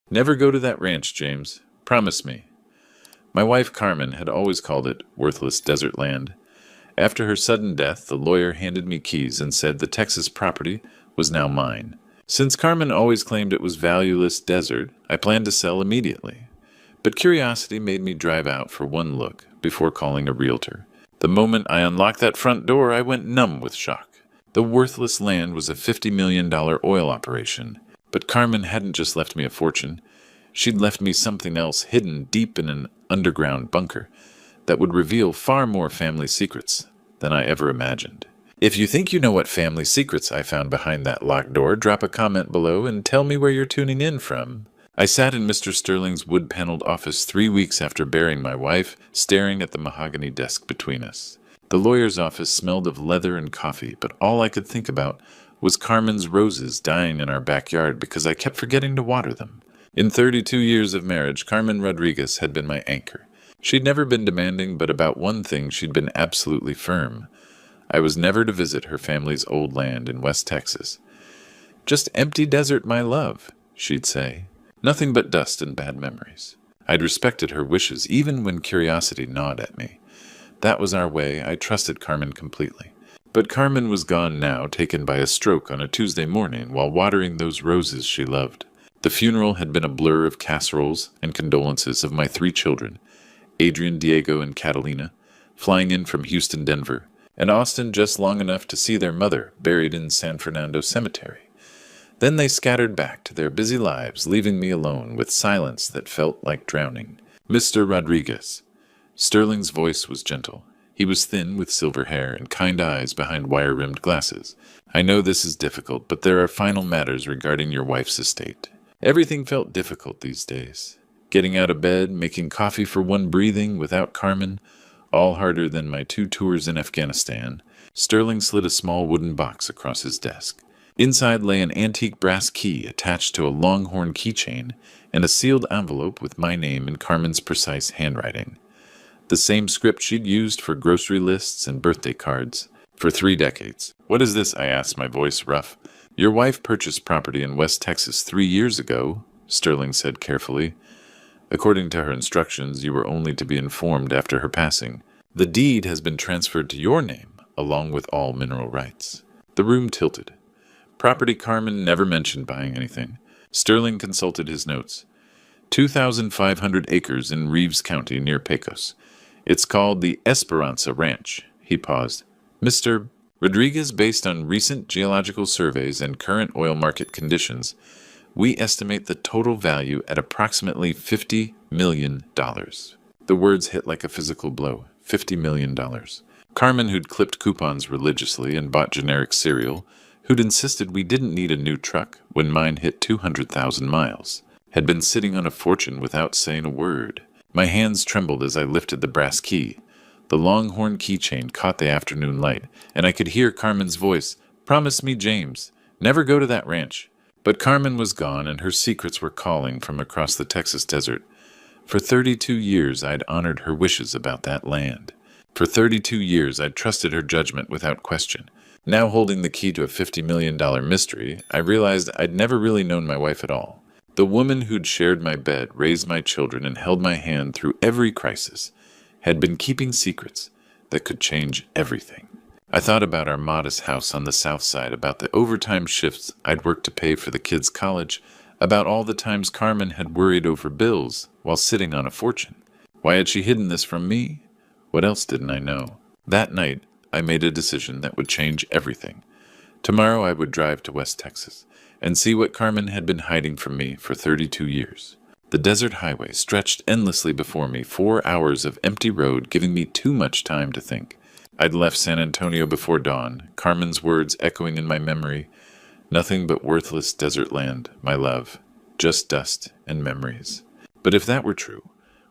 Never go to that ranch, James. Promise me. My wife Carmen had always called it worthless desert land. After her sudden death, the lawyer handed me keys and said the Texas property was now mine. Since Carmen always claimed it was valueless desert, I planned to sell immediately. But curiosity made me drive out for one look before calling a realtor. The moment I unlocked that front door, I went numb with shock. The worthless land was a $50 million oil operation. But Carmen hadn't just left me a fortune. She'd left me something else hidden deep in an underground bunker that would reveal far more family secrets than I ever imagined. If you think you know what family secrets I found behind that locked door, drop a comment below and tell me where you're tuning in from. I sat in Mr. Sterling's wood-paneled office 3 weeks after burying my wife, staring at the mahogany desk between us. The lawyer's office smelled of leather and coffee, but all I could think about was Carmen's roses dying in our backyard because I kept forgetting to water them. In 32 years of marriage, Carmen Rodriguez had been my anchor. She'd never been demanding, but about one thing she'd been absolutely firm. I was never to visit her family's old land in West Texas. "Just empty desert, my love," she'd say. Nothing but dust and bad memories. I'd respected her wishes, even when curiosity gnawed at me. That was our way. I trusted Carmen completely. But Carmen was gone now, taken by a stroke on a Tuesday morning while watering those roses she loved. The funeral had been a blur of casseroles and condolences of my 3 children, Adrian, Diego, and Catalina, flying in from Houston, Denver, and Austin just long enough to see their mother buried in San Fernando Cemetery. Then they scattered back to their busy lives, leaving me alone with silence that felt like drowning. "Mr. Rodriguez." Sterling's voice was gentle. He was thin with silver hair and kind eyes behind wire-rimmed glasses. "I know this is difficult, but there are final matters regarding your wife's estate." Everything felt difficult these days. Getting out of bed, making coffee for one breathing without Carmen, all harder than my 2 tours in Afghanistan. Sterling slid a small wooden box across his desk. Inside lay an antique brass key attached to a longhorn keychain and a sealed envelope with my name in Carmen's precise handwriting. The same script she'd used for grocery lists and birthday cards for 3 decades. "What is this?" I asked, my voice rough. "Your wife purchased property in West Texas 3 years ago," Sterling said carefully. "According to her instructions, you were only to be informed after her passing. The deed has been transferred to your name, along with all mineral rights." The room tilted. Property Carmen never mentioned buying anything. Sterling consulted his notes. 2,500 acres in Reeves County near Pecos. It's called the Esperanza Ranch. He paused. "Mr. Rodriguez, based on recent geological surveys and current oil market conditions, we estimate the total value at approximately $50 million. The words hit like a physical blow. $50 million. Carmen, who'd clipped coupons religiously and bought generic cereal, who'd insisted we didn't need a new truck when mine hit 200,000 miles, had been sitting on a fortune without saying a word. My hands trembled as I lifted the brass key. The longhorn keychain caught the afternoon light, and I could hear Carmen's voice. "Promise me, James, never go to that ranch." But Carmen was gone, and her secrets were calling from across the Texas desert. For 32 years I'd honored her wishes about that land. For 32 years I'd trusted her judgment without question. Now holding the key to a $50 million mystery, I realized I'd never really known my wife at all. The woman who'd shared my bed, raised my children, and held my hand through every crisis had been keeping secrets that could change everything. I thought about our modest house on the south side, about the overtime shifts I'd worked to pay for the kids' college, about all the times Carmen had worried over bills while sitting on a fortune. Why had she hidden this from me? What else didn't I know? That night, I made a decision that would change everything. Tomorrow I would drive to West Texas and see what Carmen had been hiding from me for 32 years. The desert highway stretched endlessly before me, 4 hours of empty road giving me too much time to think. I'd left San Antonio before dawn, Carmen's words echoing in my memory. "Nothing but worthless desert land, my love. Just dust and memories." But if that were true,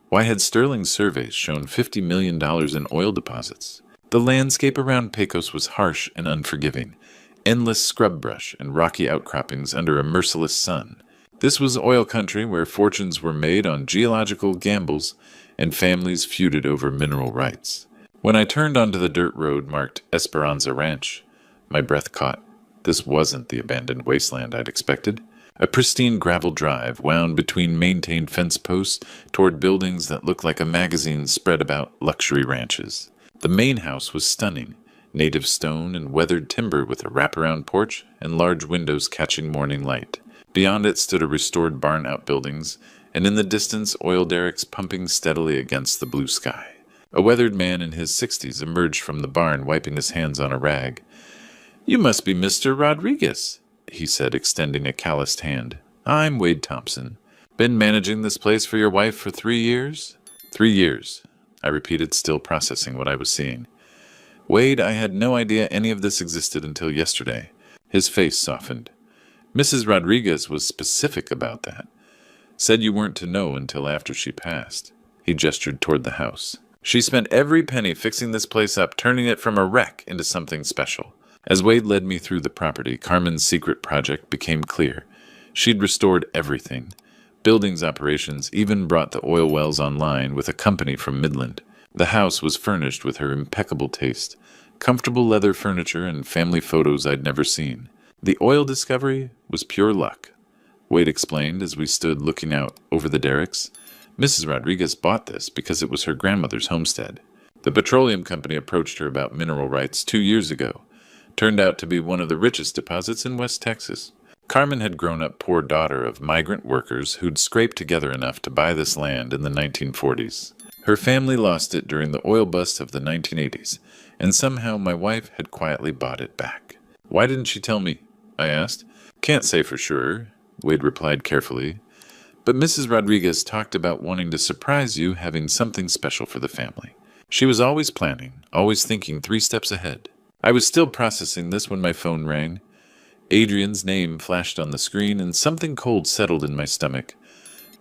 why had Sterling's surveys shown $50 million in oil deposits? The landscape around Pecos was harsh and unforgiving. Endless scrub brush and rocky outcroppings under a merciless sun. This was oil country where fortunes were made on geological gambles and families feuded over mineral rights. When I turned onto the dirt road marked Esperanza Ranch, my breath caught. This wasn't the abandoned wasteland I'd expected. A pristine gravel drive wound between maintained fence posts toward buildings that looked like a magazine spread about luxury ranches. The main house was stunning, native stone and weathered timber with a wraparound porch and large windows catching morning light. Beyond it stood a restored barn outbuildings, and in the distance oil derricks pumping steadily against the blue sky. A weathered man in his 60s emerged from the barn, wiping his hands on a rag. "You must be Mr. Rodriguez," he said, extending a calloused hand. "I'm Wade Thompson. Been managing this place for your wife for 3 years?" "3 years," I repeated, still processing what I was seeing. "Wade, I had no idea any of this existed until yesterday." His face softened. "Mrs. Rodriguez was specific about that. Said you weren't to know until after she passed." He gestured toward the house. "She spent every penny fixing this place up, turning it from a wreck into something special." As Wade led me through the property, Carmen's secret project became clear. She'd restored everything. Buildings operations even brought the oil wells online with a company from Midland. The house was furnished with her impeccable taste, comfortable leather furniture and family photos I'd never seen. The oil discovery was pure luck, Wade explained as we stood looking out over the derricks. Mrs. Rodriguez bought this because it was her grandmother's homestead. The petroleum company approached her about mineral rights 2 years ago. Turned out to be one of the richest deposits in West Texas. Carmen had grown up poor daughter of migrant workers who'd scraped together enough to buy this land in the 1940s. Her family lost it during the oil bust of the 1980s, and somehow my wife had quietly bought it back. "Why didn't she tell me?" I asked. "Can't say for sure," Wade replied carefully. "But Mrs. Rodriguez talked about wanting to surprise you, having something special for the family. She was always planning, always thinking 3 steps ahead." I was still processing this when my phone rang. Adrian's name flashed on the screen, and something cold settled in my stomach.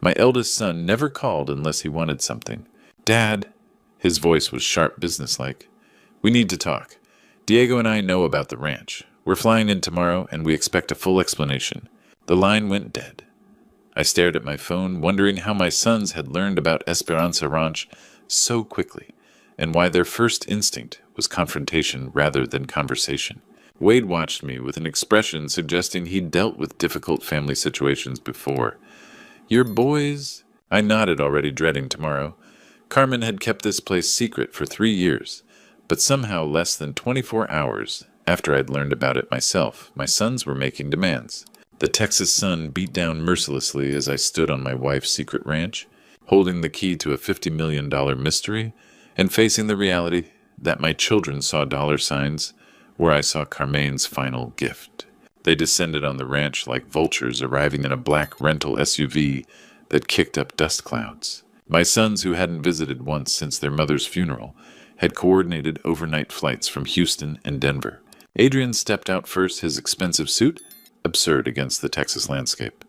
My eldest son never called unless he wanted something. "Dad," his voice was sharp businesslike. "We need to talk. Diego and I know about the ranch. We're flying in tomorrow, and we expect a full explanation." The line went dead. I stared at my phone, wondering how my sons had learned about Esperanza Ranch so quickly, and why their first instinct was confrontation rather than conversation. Wade watched me with an expression suggesting he'd dealt with difficult family situations before. "Your boys?" I nodded, already dreading tomorrow. Carmen had kept this place secret for 3 years, but somehow less than 24 hours after I'd learned about it myself, my sons were making demands. The Texas sun beat down mercilessly as I stood on my wife's secret ranch, holding the key to a $50 million mystery, and facing the reality that my children saw dollar signs where I saw Carmen's final gift. They descended on the ranch like vultures arriving in a black rental SUV that kicked up dust clouds. My sons, who hadn't visited once since their mother's funeral, had coordinated overnight flights from Houston and Denver. Adrian stepped out first, his expensive suit absurd against the Texas landscape.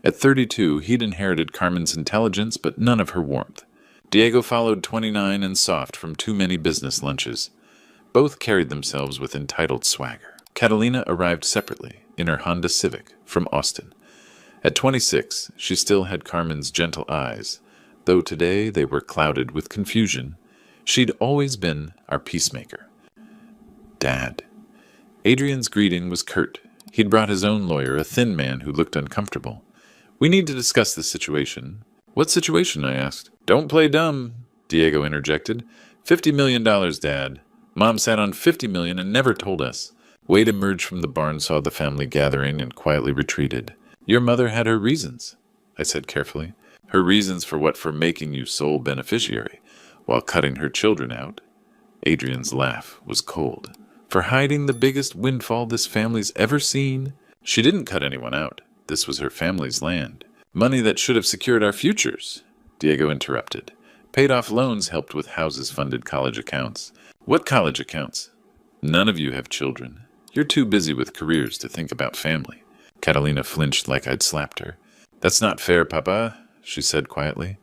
At 32, he'd inherited Carmen's intelligence, but none of her warmth. Diego followed, 29 and soft from too many business lunches. Both carried themselves with entitled swagger. Catalina arrived separately, in her Honda Civic, from Austin. At 26, she still had Carmen's gentle eyes, though today they were clouded with confusion. She'd always been our peacemaker. "Dad." Adrian's greeting was curt. He'd brought his own lawyer, a thin man who looked uncomfortable. "We need to discuss this situation." "What situation?" I asked. "Don't play dumb," Diego interjected. $50 million, Dad. Mom sat on $50 million and never told us." Wade emerged from the barn, saw the family gathering, and quietly retreated. "Your mother had her reasons," I said carefully. "Her reasons for what? For making you sole beneficiary, while cutting her children out?" Adrian's laugh was cold. "For hiding the biggest windfall this family's ever seen?" "She didn't cut anyone out. This was her family's land. Money that should have secured our futures," Diego interrupted. "Paid off loans, helped with houses, funded college accounts." "What college accounts?" "None of you have children. You're too busy with careers to think about family." Catalina flinched like I'd slapped her. "That's not fair, Papa," she said quietly.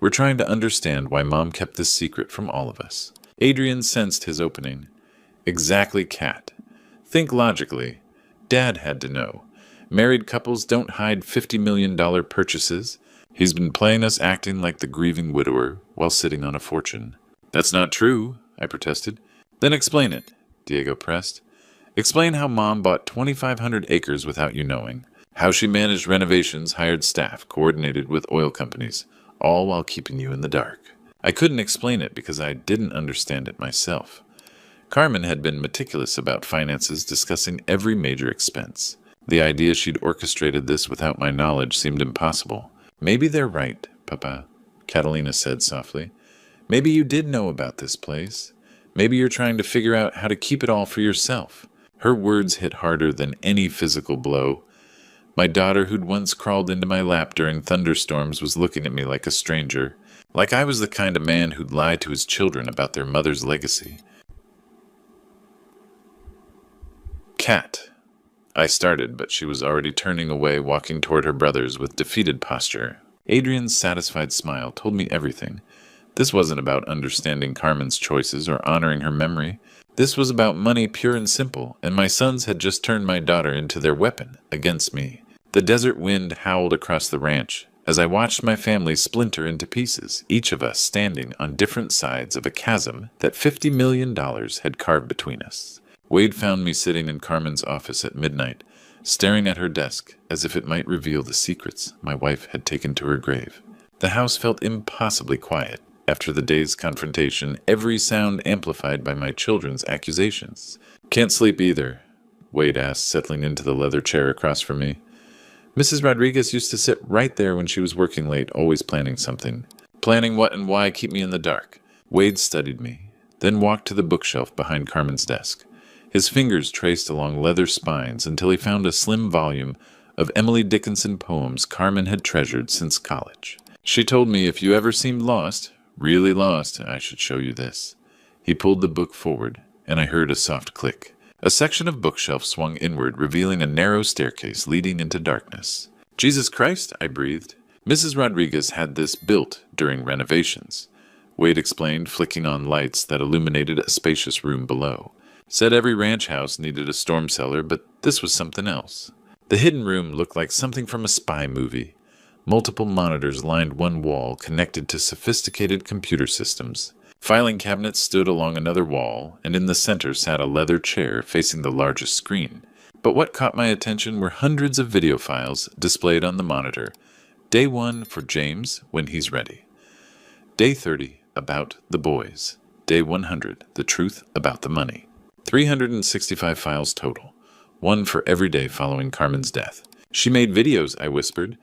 "We're trying to understand why Mom kept this secret from all of us." Adrian sensed his opening. "Exactly, Cat. Think logically. Dad had to know. Married couples don't hide $50 million purchases. He's been playing us, acting like the grieving widower while sitting on a fortune." "That's not true," I protested. "Then explain it," Diego pressed. "Explain how Mom bought 2,500 acres without you knowing. How she managed renovations, hired staff, coordinated with oil companies, all while keeping you in the dark. I couldn't explain it because I didn't understand it myself. Carmen had been meticulous about finances, discussing every major expense. The idea she'd orchestrated this without my knowledge seemed impossible. Maybe they're right, Papa, Catalina said softly. Maybe you did know about this place. Maybe you're trying to figure out how to keep it all for yourself. Her words hit harder than any physical blow. My daughter, who'd once crawled into my lap during thunderstorms, was looking at me like a stranger, like I was the kind of man who'd lie to his children about their mother's legacy. Cat. I started, but she was already turning away, walking toward her brothers with defeated posture. Adrian's satisfied smile told me everything. This wasn't about understanding Carmen's choices or honoring her memory. This was about money, pure and simple, and my sons had just turned my daughter into their weapon against me. The desert wind howled across the ranch as I watched my family splinter into pieces, each of us standing on different sides of a chasm that $50 million had carved between us. Wade found me sitting in Carmen's office at midnight, staring at her desk as if it might reveal the secrets my wife had taken to her grave. The house felt impossibly quiet. After the day's confrontation, every sound amplified by my children's accusations. "Can't sleep either," Wade asked, settling into the leather chair across from me. Mrs. Rodriguez used to sit right there when she was working late, always planning something. Planning what and why keep me in the dark. Wade studied me, then walked to the bookshelf behind Carmen's desk. His fingers traced along leather spines until he found a slim volume of Emily Dickinson poems Carmen had treasured since college. She told me if you ever seemed lost, really lost, I should show you this. He pulled the book forward, and I heard a soft click. A section of bookshelf swung inward, revealing a narrow staircase leading into darkness. "Jesus Christ," I breathed. "Mrs. Rodriguez had this built during renovations," Wade explained, flicking on lights that illuminated a spacious room below. Said every ranch house needed a storm cellar, but this was something else. The hidden room looked like something from a spy movie. Multiple monitors lined one wall, connected to sophisticated computer systems. Filing cabinets stood along another wall, and in the center sat a leather chair facing the largest screen. But what caught my attention were hundreds of video files displayed on the monitor. Day 1 for James, when he's ready. Day 30, about the boys. Day 100, the truth about the money. 365 files total, one for every day following Carmen's death. "She made videos," I whispered.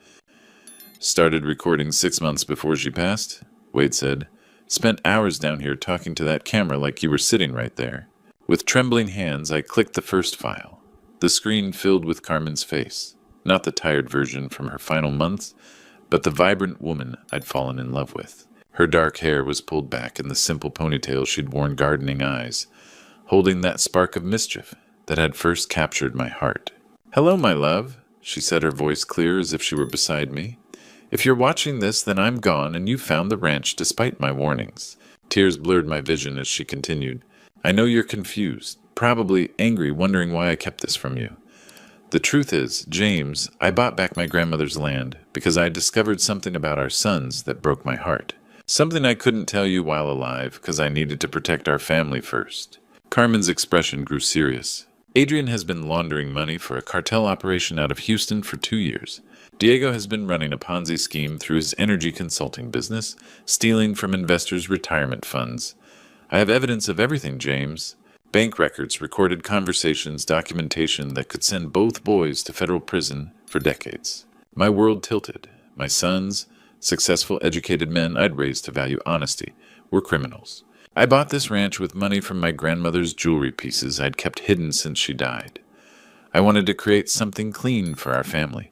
"Started recording 6 months before she passed," Wade said. "Spent hours down here talking to that camera like you were sitting right there." With trembling hands, I clicked the first file. The screen filled with Carmen's face. Not the tired version from her final months, but the vibrant woman I'd fallen in love with. Her dark hair was pulled back in the simple ponytail she'd worn, gardening eyes, holding that spark of mischief that had first captured my heart. "Hello, my love," she said, her voice clear as if she were beside me. "If you're watching this, then I'm gone, and you found the ranch despite my warnings." Tears blurred my vision as she continued. "I know you're confused, probably angry, wondering why I kept this from you. The truth is, James, I bought back my grandmother's land because I discovered something about our sons that broke my heart. Something I couldn't tell you while alive because I needed to protect our family first." Carmen's expression grew serious. "Adrian has been laundering money for a cartel operation out of Houston for 2 years. Diego has been running a Ponzi scheme through his energy consulting business, stealing from investors' retirement funds. I have evidence of everything, James. Bank records, recorded conversations, documentation that could send both boys to federal prison for decades." My world tilted. My sons, successful, educated men I'd raised to value honesty, were criminals. I bought this ranch with money from my grandmother's jewelry pieces I'd kept hidden since she died. I wanted to create something clean for our family,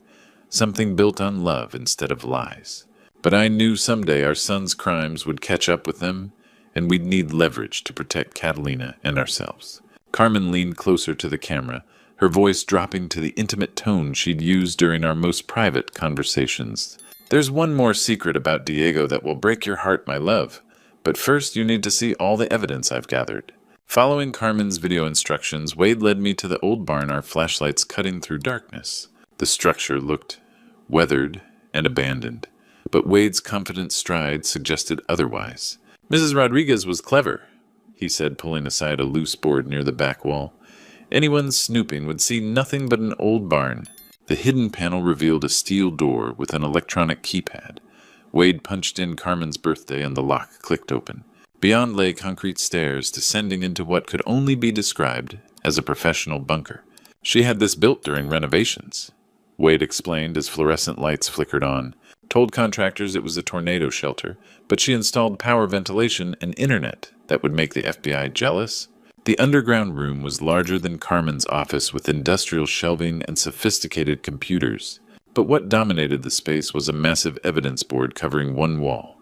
something built on love instead of lies. But I knew someday our sons' crimes would catch up with them, and we'd need leverage to protect Catalina and ourselves. Carmen leaned closer to the camera, her voice dropping to the intimate tone she'd used during our most private conversations. "There's one more secret about Diego that will break your heart, my love. But first, you need to see all the evidence I've gathered." Following Carmen's video instructions, Wade led me to the old barn, our flashlights cutting through darkness. The structure looked weathered and abandoned, but Wade's confident stride suggested otherwise. "Mrs. Rodriguez was clever," he said, pulling aside a loose board near the back wall. "Anyone snooping would see nothing but an old barn. The hidden panel revealed a steel door with an electronic keypad. Wade punched in Carmen's birthday and the lock clicked open. Beyond lay concrete stairs descending into what could only be described as a professional bunker. She had this built during renovations, Wade explained as fluorescent lights flickered on. Told contractors it was a tornado shelter, but she installed power ventilation and internet that would make the FBI jealous. The underground room was larger than Carmen's office with industrial shelving and sophisticated computers. But what dominated the space was a massive evidence board covering one wall.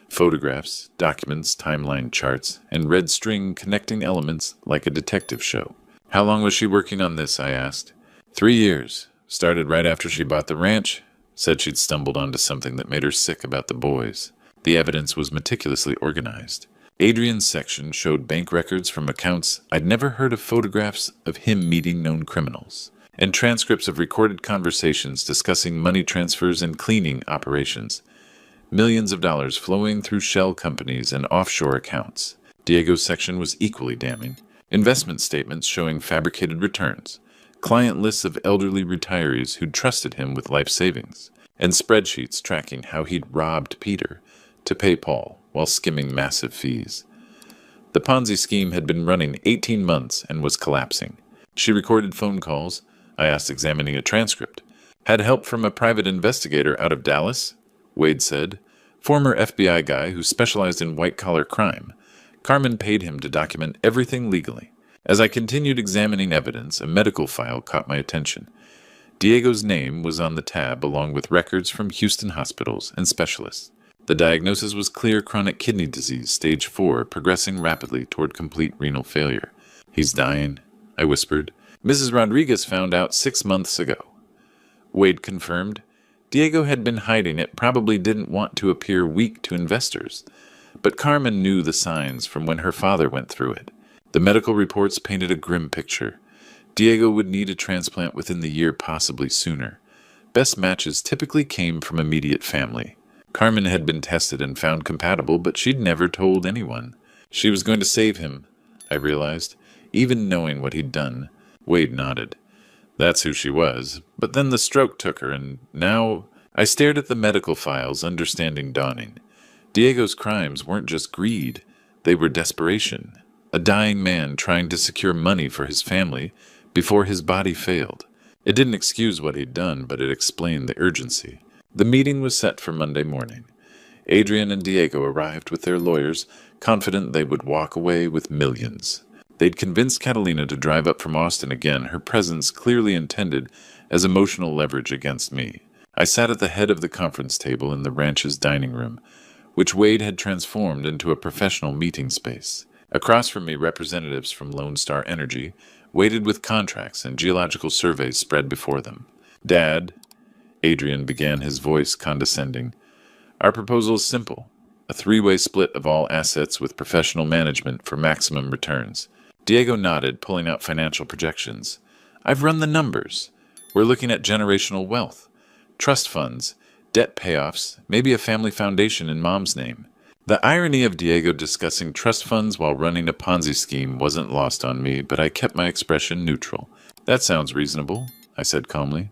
Photographs, documents, timeline charts, and red string connecting elements like a detective show. How long was she working on this, I asked. 3 years. Started right after she bought the ranch. Said she'd stumbled onto something that made her sick about the boys. The evidence was meticulously organized. Adrian's section showed bank records from accounts I'd never heard of, photographs of him meeting known criminals, and transcripts of recorded conversations discussing money transfers and cleaning operations. Millions of dollars flowing through shell companies and offshore accounts. Diego's section was equally damning. Investment statements showing fabricated returns, client lists of elderly retirees who'd trusted him with life savings, and spreadsheets tracking how he'd robbed Peter to pay Paul while skimming massive fees. The Ponzi scheme had been running 18 months and was collapsing. She recorded phone calls, I asked, examining a transcript. Had help from a private investigator out of Dallas, Wade said. Former FBI guy who specialized in white-collar crime. Carmen paid him to document everything legally. As I continued examining evidence, a medical file caught my attention. Diego's name was on the tab along with records from Houston hospitals and specialists. The diagnosis was clear chronic kidney disease, stage 4, progressing rapidly toward complete renal failure. He's dying, I whispered. Mrs. Rodriguez found out 6 months ago. Wade confirmed. Diego had been hiding it, probably didn't want to appear weak to investors. But Carmen knew the signs from when her father went through it. The medical reports painted a grim picture. Diego would need a transplant within the year, possibly sooner. Best matches typically came from immediate family. Carmen had been tested and found compatible, but she'd never told anyone. She was going to save him, I realized, even knowing what he'd done. Wade nodded. That's who she was. But then the stroke took her, and now I stared at the medical files, understanding dawning. Diego's crimes weren't just greed. They were desperation. A dying man trying to secure money for his family before his body failed. It didn't excuse what he'd done, but it explained the urgency. The meeting was set for Monday morning. Adrian and Diego arrived with their lawyers, confident they would walk away with millions. They'd convinced Catalina to drive up from Austin again, her presence clearly intended as emotional leverage against me. I sat at the head of the conference table in the ranch's dining room, which Wade had transformed into a professional meeting space. Across from me, representatives from Lone Star Energy waited with contracts and geological surveys spread before them. Dad, Adrian began, his voice condescending. Our proposal is simple. A 3-way split of all assets with professional management for maximum returns. Diego nodded, pulling out financial projections. I've run the numbers. We're looking at generational wealth, trust funds, debt payoffs, maybe a family foundation in Mom's name. The irony of Diego discussing trust funds while running a Ponzi scheme wasn't lost on me, but I kept my expression neutral. That sounds reasonable, I said calmly.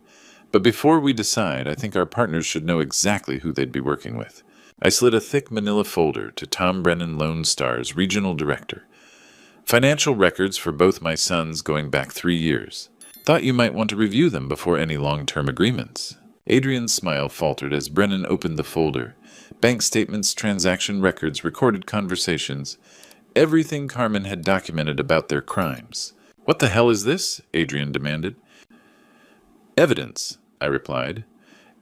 But before we decide, I think our partners should know exactly who they'd be working with. I slid a thick manila folder to Tom Brennan, Lone Star's regional director. Financial records for both my sons going back 3 years. Thought you might want to review them before any long-term agreements. Adrian's smile faltered as Brennan opened the folder. Bank statements, transaction records, recorded conversations. Everything Carmen had documented about their crimes. What the hell is this? Adrian demanded. Evidence, I replied.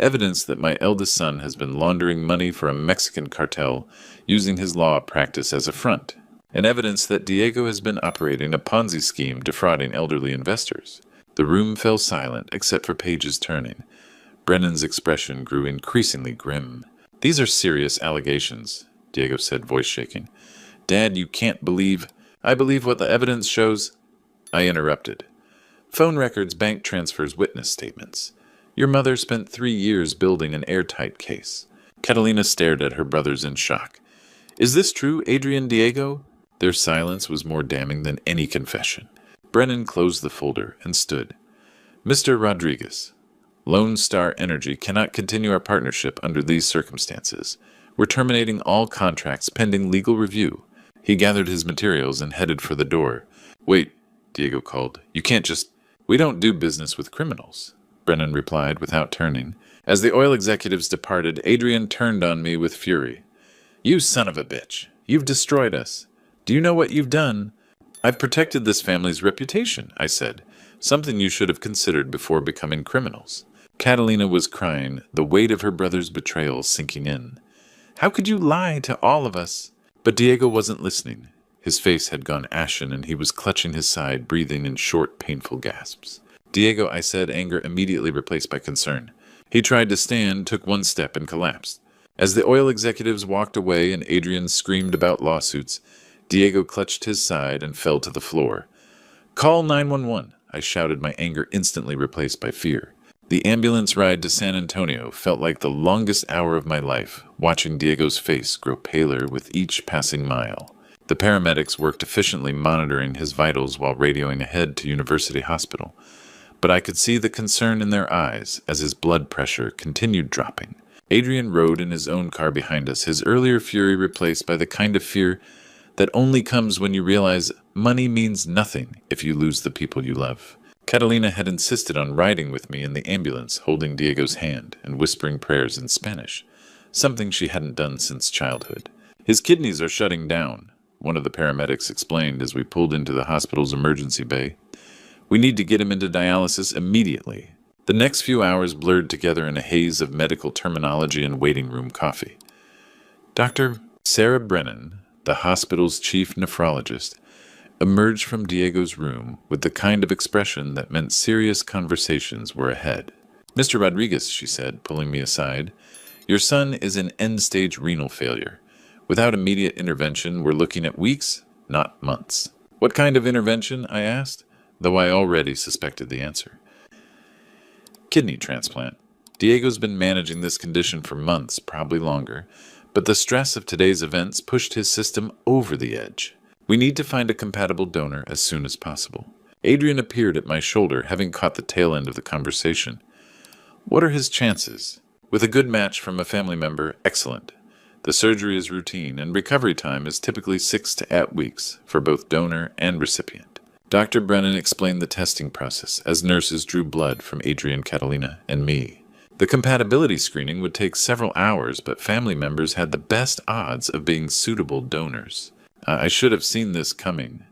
Evidence that my eldest son has been laundering money for a Mexican cartel using his law practice as a front. And evidence that Diego has been operating a Ponzi scheme defrauding elderly investors. The room fell silent except for pages turning. Brennan's expression grew increasingly grim. These are serious allegations, Diego said, voice shaking. Dad, you can't believe... I believe what the evidence shows... I interrupted. Phone records, bank transfers, witness statements. Your mother spent 3 years building an airtight case. Catalina stared at her brothers in shock. Is this true, Adrian, Diego? Their silence was more damning than any confession. Brennan closed the folder and stood. Mr. Rodriguez, Lone Star Energy cannot continue our partnership under these circumstances. We're terminating all contracts pending legal review. He gathered his materials and headed for the door. Wait, Diego called. You can't just... We don't do business with criminals, Brennan replied without turning. As the oil executives departed, Adrian turned on me with fury. You son of a bitch. You've destroyed us. Do you know what you've done? I've protected this family's reputation, I said. Something you should have considered before becoming criminals. Catalina was crying, the weight of her brother's betrayal sinking in. How could you lie to all of us? But Diego wasn't listening. His face had gone ashen, and he was clutching his side, breathing in short, painful gasps. Diego, I said, anger immediately replaced by concern. He tried to stand, took one step, and collapsed. As the oil executives walked away and Adrian screamed about lawsuits, Diego clutched his side and fell to the floor. Call 911, I shouted, my anger instantly replaced by fear. The ambulance ride to San Antonio felt like the longest hour of my life, watching Diego's face grow paler with each passing mile. The paramedics worked efficiently monitoring his vitals while radioing ahead to University Hospital, but I could see the concern in their eyes as his blood pressure continued dropping. Adrian rode in his own car behind us, his earlier fury replaced by the kind of fear that only comes when you realize money means nothing if you lose the people you love. Catalina had insisted on riding with me in the ambulance, holding Diego's hand and whispering prayers in Spanish, something she hadn't done since childhood. His kidneys are shutting down, one of the paramedics explained as we pulled into the hospital's emergency bay. We need to get him into dialysis immediately. The next few hours blurred together in a haze of medical terminology and waiting room coffee. Dr. Sarah Brennan, the hospital's chief nephrologist, emerged from Diego's room with the kind of expression that meant serious conversations were ahead. Mr. Rodriguez, she said, pulling me aside, your son is in end-stage renal failure. Without immediate intervention, we're looking at weeks, not months. What kind of intervention? I asked, though I already suspected the answer. Kidney transplant. Diego's been managing this condition for months, probably longer, but the stress of today's events pushed his system over the edge. We need to find a compatible donor as soon as possible. Adrian appeared at my shoulder, having caught the tail end of the conversation. What are his chances? With a good match from a family member, excellent. The surgery is routine, and recovery time is typically 6 to 8 weeks for both donor and recipient. Dr. Brennan explained the testing process as nurses drew blood from Adrian, Catalina, and me. The compatibility screening would take several hours, but family members had the best odds of being suitable donors. I should have seen this coming.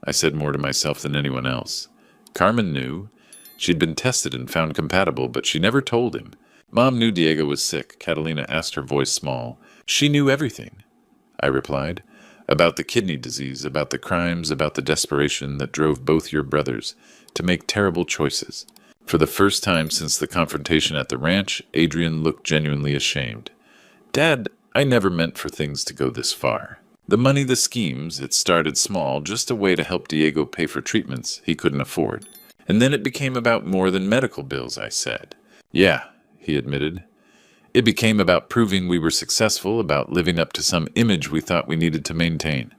I said more to myself than anyone else. Carmen knew. She'd been tested and found compatible, but she never told him. Mom knew Diego was sick, Catalina asked, her voice small. She knew everything, I replied. About the kidney disease, about the crimes, about the desperation that drove both your brothers to make terrible choices. For the first time since the confrontation at the ranch, Adrian looked genuinely ashamed. Dad, I never meant for things to go this far. The money, the schemes, it started small, just a way to help Diego pay for treatments he couldn't afford. And then it became about more than medical bills, I said. Yeah, he admitted. It became about proving we were successful, about living up to some image we thought we needed to maintain.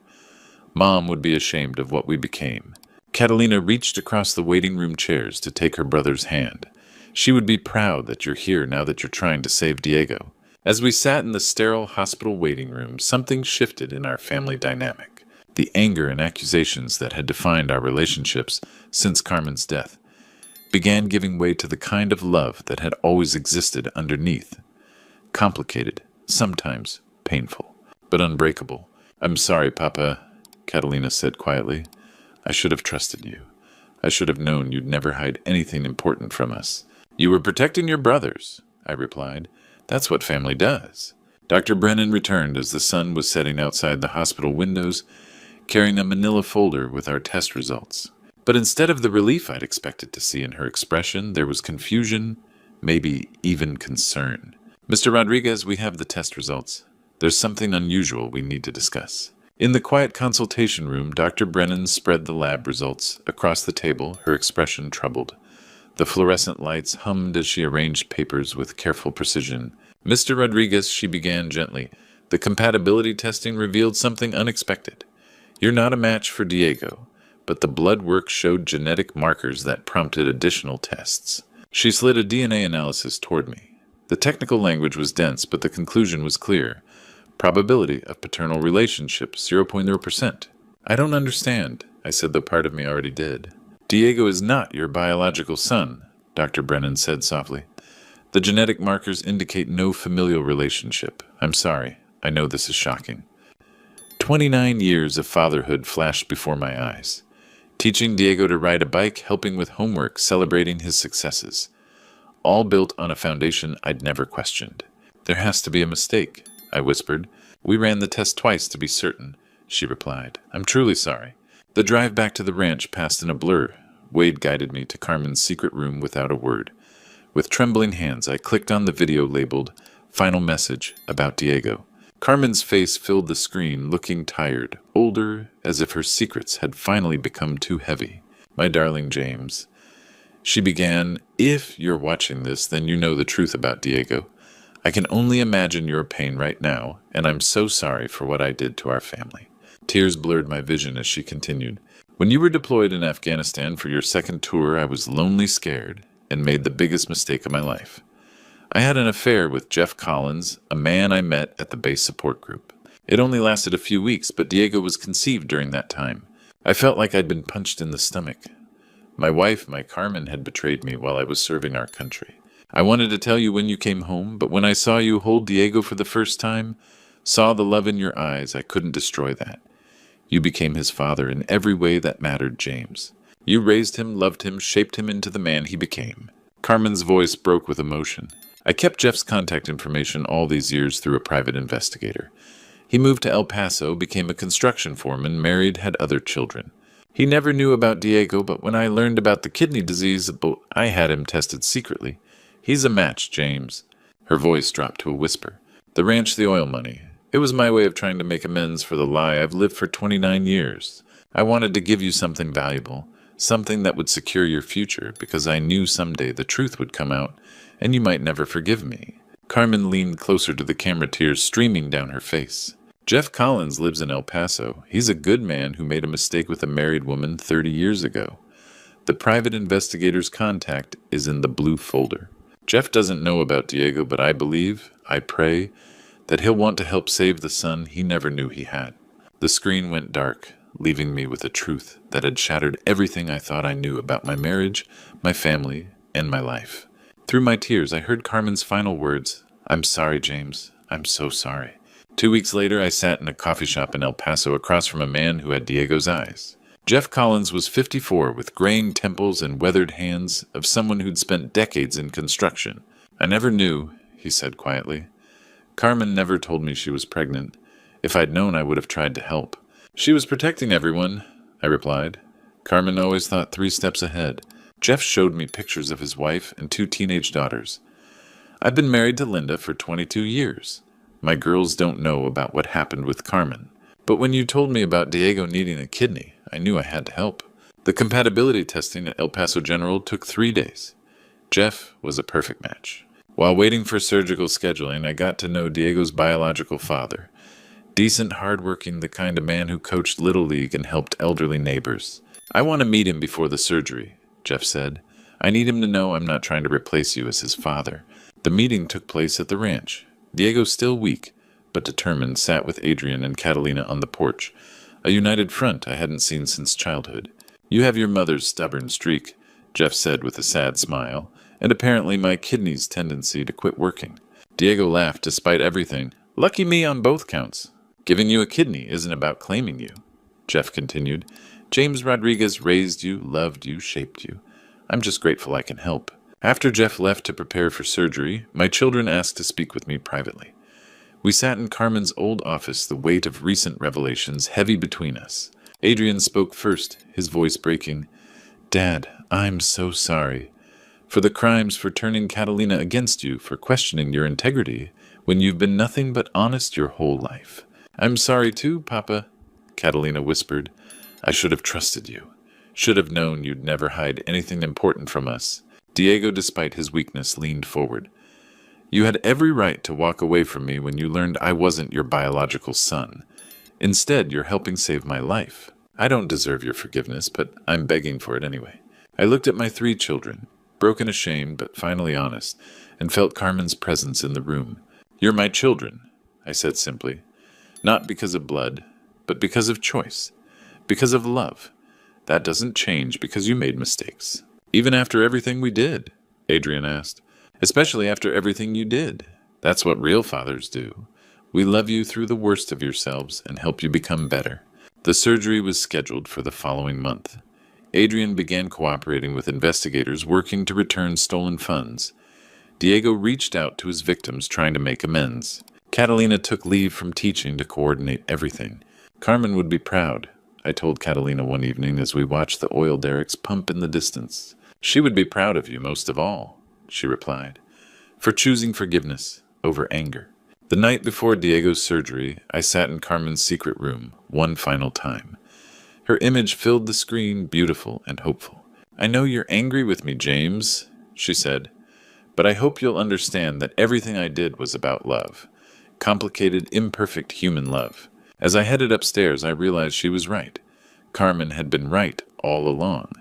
Mom would be ashamed of what we became. Catalina reached across the waiting room chairs to take her brother's hand. She would be proud that you're here now that you're trying to save Diego. As we sat in the sterile hospital waiting room, something shifted in our family dynamic. The anger and accusations that had defined our relationships since Carmen's death began giving way to the kind of love that had always existed underneath. Complicated, sometimes painful, but unbreakable. I'm sorry, Papa, Catalina said quietly. I should have trusted you. I should have known you'd never hide anything important from us. You were protecting your brothers, I replied. That's what family does. Dr. Brennan returned as the sun was setting outside the hospital windows, carrying a manila folder with our test results. But instead of the relief I'd expected to see in her expression, there was confusion, maybe even concern. Mr. Rodriguez, we have the test results. There's something unusual we need to discuss. In the quiet consultation room, Dr. Brennan spread the lab results across the table, her expression troubled. The fluorescent lights hummed as she arranged papers with careful precision. Mr. Rodriguez, she began gently, the compatibility testing revealed something unexpected. You're not a match for Diego, but the blood work showed genetic markers that prompted additional tests. She slid a DNA analysis toward me. The technical language was dense, but the conclusion was clear. Probability of paternal relationship, 0.0%. I don't understand, I said, though part of me already did. Diego is not your biological son, Dr. Brennan said softly. The genetic markers indicate no familial relationship. I'm sorry. I know this is shocking. 29 years of fatherhood flashed before my eyes. Teaching Diego to ride a bike, helping with homework, celebrating his successes. All built on a foundation I'd never questioned. There has to be a mistake, I whispered. We ran the test twice to be certain, she replied. I'm truly sorry. The drive back to the ranch passed in a blur. Wade guided me to Carmen's secret room without a word. With trembling hands, I clicked on the video labeled Final Message about Diego. Carmen's face filled the screen, looking tired, older, as if her secrets had finally become too heavy. My darling James. She began, if you're watching this, then you know the truth about Diego. I can only imagine your pain right now, and I'm so sorry for what I did to our family. Tears blurred my vision as she continued. When you were deployed in Afghanistan for your second tour, I was lonely, scared, and made the biggest mistake of my life. I had an affair with Jeff Collins, a man I met at the base support group. It only lasted a few weeks, but Diego was conceived during that time. I felt like I'd been punched in the stomach. My wife, my Carmen, had betrayed me while I was serving our country. I wanted to tell you when you came home, but when I saw you hold Diego for the first time, saw the love in your eyes, I couldn't destroy that. You became his father in every way that mattered, James. You raised him, loved him, shaped him into the man he became. Carmen's voice broke with emotion. I kept Jeff's contact information all these years through a private investigator. He moved to El Paso, became a construction foreman, married, had other children. He never knew about Diego, but when I learned about the kidney disease, I had him tested secretly. He's a match, James. Her voice dropped to a whisper. The ranch, the oil money. It was my way of trying to make amends for the lie I've lived for 29 years. I wanted to give you something valuable, something that would secure your future, because I knew someday the truth would come out, and you might never forgive me. Carmen leaned closer to the camera, tears streaming down her face. Jeff Collins lives in El Paso. He's a good man who made a mistake with a married woman 30 years ago. The private investigator's contact is in the blue folder. Jeff doesn't know about Diego, but I believe, I pray, that he'll want to help save the son he never knew he had. The screen went dark, leaving me with a truth that had shattered everything I thought I knew about my marriage, my family, and my life. Through my tears, I heard Carmen's final words, I'm sorry, James. I'm so sorry. 2 weeks later, I sat in a coffee shop in El Paso across from a man who had Diego's eyes. Jeff Collins was 54, with graying temples and weathered hands of someone who'd spent decades in construction. I never knew, he said quietly. Carmen never told me she was pregnant. If I'd known, I would have tried to help. She was protecting everyone, I replied. Carmen always thought 3 steps ahead. Jeff showed me pictures of his wife and 2 teenage daughters. I've been married to Linda for 22 years. My girls don't know about what happened with Carmen. But when you told me about Diego needing a kidney, I knew I had to help. The compatibility testing at El Paso General took 3 days. Jeff was a perfect match. While waiting for surgical scheduling, I got to know Diego's biological father. Decent, hardworking, the kind of man who coached Little League and helped elderly neighbors. I want to meet him before the surgery, Jeff said. I need him to know I'm not trying to replace you as his father. The meeting took place at the ranch. Diego, still weak, but determined, sat with Adrian and Catalina on the porch, a united front I hadn't seen since childhood. You have your mother's stubborn streak, Jeff said with a sad smile, and apparently my kidney's tendency to quit working. Diego laughed despite everything. Lucky me on both counts. Giving you a kidney isn't about claiming you, Jeff continued. James Rodriguez raised you, loved you, shaped you. I'm just grateful I can help. After Jeff left to prepare for surgery, my children asked to speak with me privately. We sat in Carmen's old office, the weight of recent revelations heavy between us. Adrian spoke first, his voice breaking. Dad, I'm so sorry. For the crimes, for turning Catalina against you, for questioning your integrity, when you've been nothing but honest your whole life. I'm sorry too, Papa, Catalina whispered. I should have trusted you. Should have known you'd never hide anything important from us. Diego, despite his weakness, leaned forward. You had every right to walk away from me when you learned I wasn't your biological son. Instead, you're helping save my life. I don't deserve your forgiveness, but I'm begging for it anyway. I looked at my 3 children. broken, ashamed, but finally honest, and felt Carmen's presence in the room. "You're my children," I said simply. "Not because of blood, but because of choice. Because of love. That doesn't change because you made mistakes." "Even after everything we did?" Adrian asked. "Especially after everything you did. That's what real fathers do. We love you through the worst of yourselves and help you become better." The surgery was scheduled for the following month. Adrian began cooperating with investigators working to return stolen funds. Diego reached out to his victims trying to make amends. Catalina took leave from teaching to coordinate everything. "Carmen would be proud," I told Catalina one evening as we watched the oil derricks pump in the distance. "She would be proud of you most of all," she replied, "for choosing forgiveness over anger." The night before Diego's surgery, I sat in Carmen's secret room one final time. Her image filled the screen, beautiful and hopeful. "I know you're angry with me, James," she said, "but I hope you'll understand that everything I did was about love. Complicated, imperfect human love." As I headed upstairs, I realized she was right. Carmen had been right all along.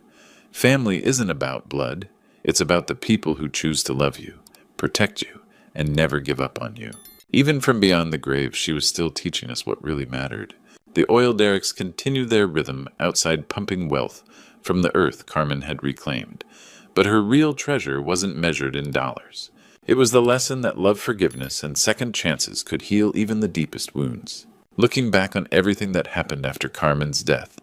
Family isn't about blood. It's about the people who choose to love you, protect you, and never give up on you. Even from beyond the grave, she was still teaching us what really mattered. The oil derricks continued their rhythm outside, pumping wealth from the earth Carmen had reclaimed. But her real treasure wasn't measured in dollars. It was the lesson that love, forgiveness, and second chances could heal even the deepest wounds. Looking back on everything that happened after Carmen's death,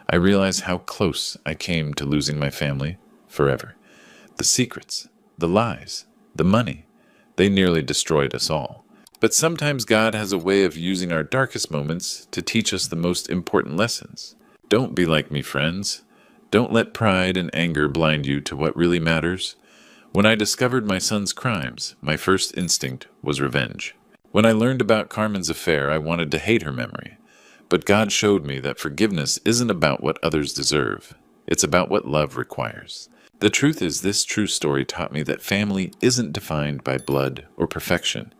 I realized how close I came to losing my family forever. The secrets, the lies, the money, they nearly destroyed us all. But sometimes God has a way of using our darkest moments to teach us the most important lessons. Don't be like me, friends. Don't let pride and anger blind you to what really matters. When I discovered my son's crimes, my first instinct was revenge. When I learned about Carmen's affair, I wanted to hate her memory. But God showed me that forgiveness isn't about what others deserve. It's about what love requires. The truth is, this true story taught me that family isn't defined by blood or perfection.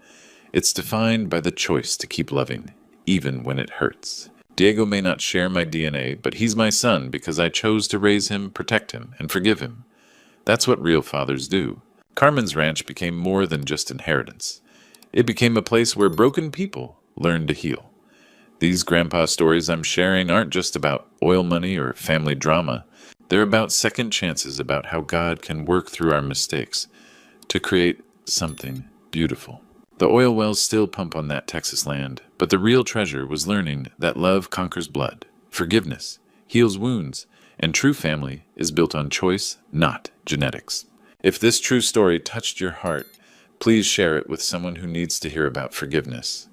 It's defined by the choice to keep loving, even when it hurts. Diego may not share my DNA, but he's my son because I chose to raise him, protect him, and forgive him. That's what real fathers do. Carmen's ranch became more than just inheritance. It became a place where broken people learn to heal. These grandpa stories I'm sharing aren't just about oil money or family drama. They're about second chances, about how God can work through our mistakes to create something beautiful. The oil wells still pump on that Texas land, but the real treasure was learning that love conquers blood, forgiveness heals wounds, and true family is built on choice, not genetics. If this true story touched your heart, please share it with someone who needs to hear about forgiveness.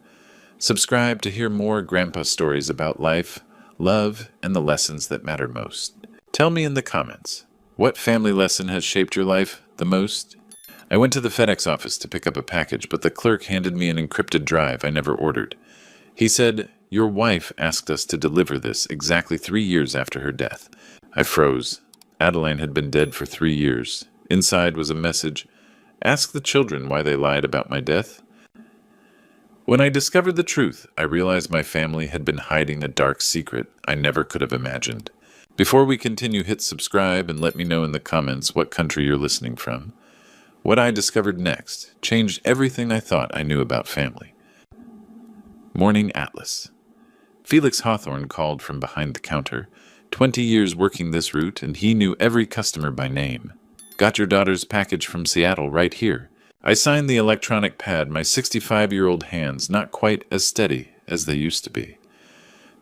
Subscribe to hear more grandpa stories about life, love, and the lessons that matter most. Tell me in the comments, what family lesson has shaped your life the most? I went to the FedEx office to pick up a package, but the clerk handed me an encrypted drive I never ordered. He said, "Your wife asked us to deliver this exactly 3 years after her death." I froze. Adeline had been dead for 3 years. Inside was a message, "Ask the children why they lied about my death." When I discovered the truth, I realized my family had been hiding a dark secret I never could have imagined. Before we continue, hit subscribe and let me know in the comments what country you're listening from. What I discovered next changed everything I thought I knew about family. Morning Atlas. Felix Hawthorne called from behind the counter. 20 years working this route, and he knew every customer by name. "Got your daughter's package from Seattle right here." I signed the electronic pad, my 65-year-old hands not quite as steady as they used to be.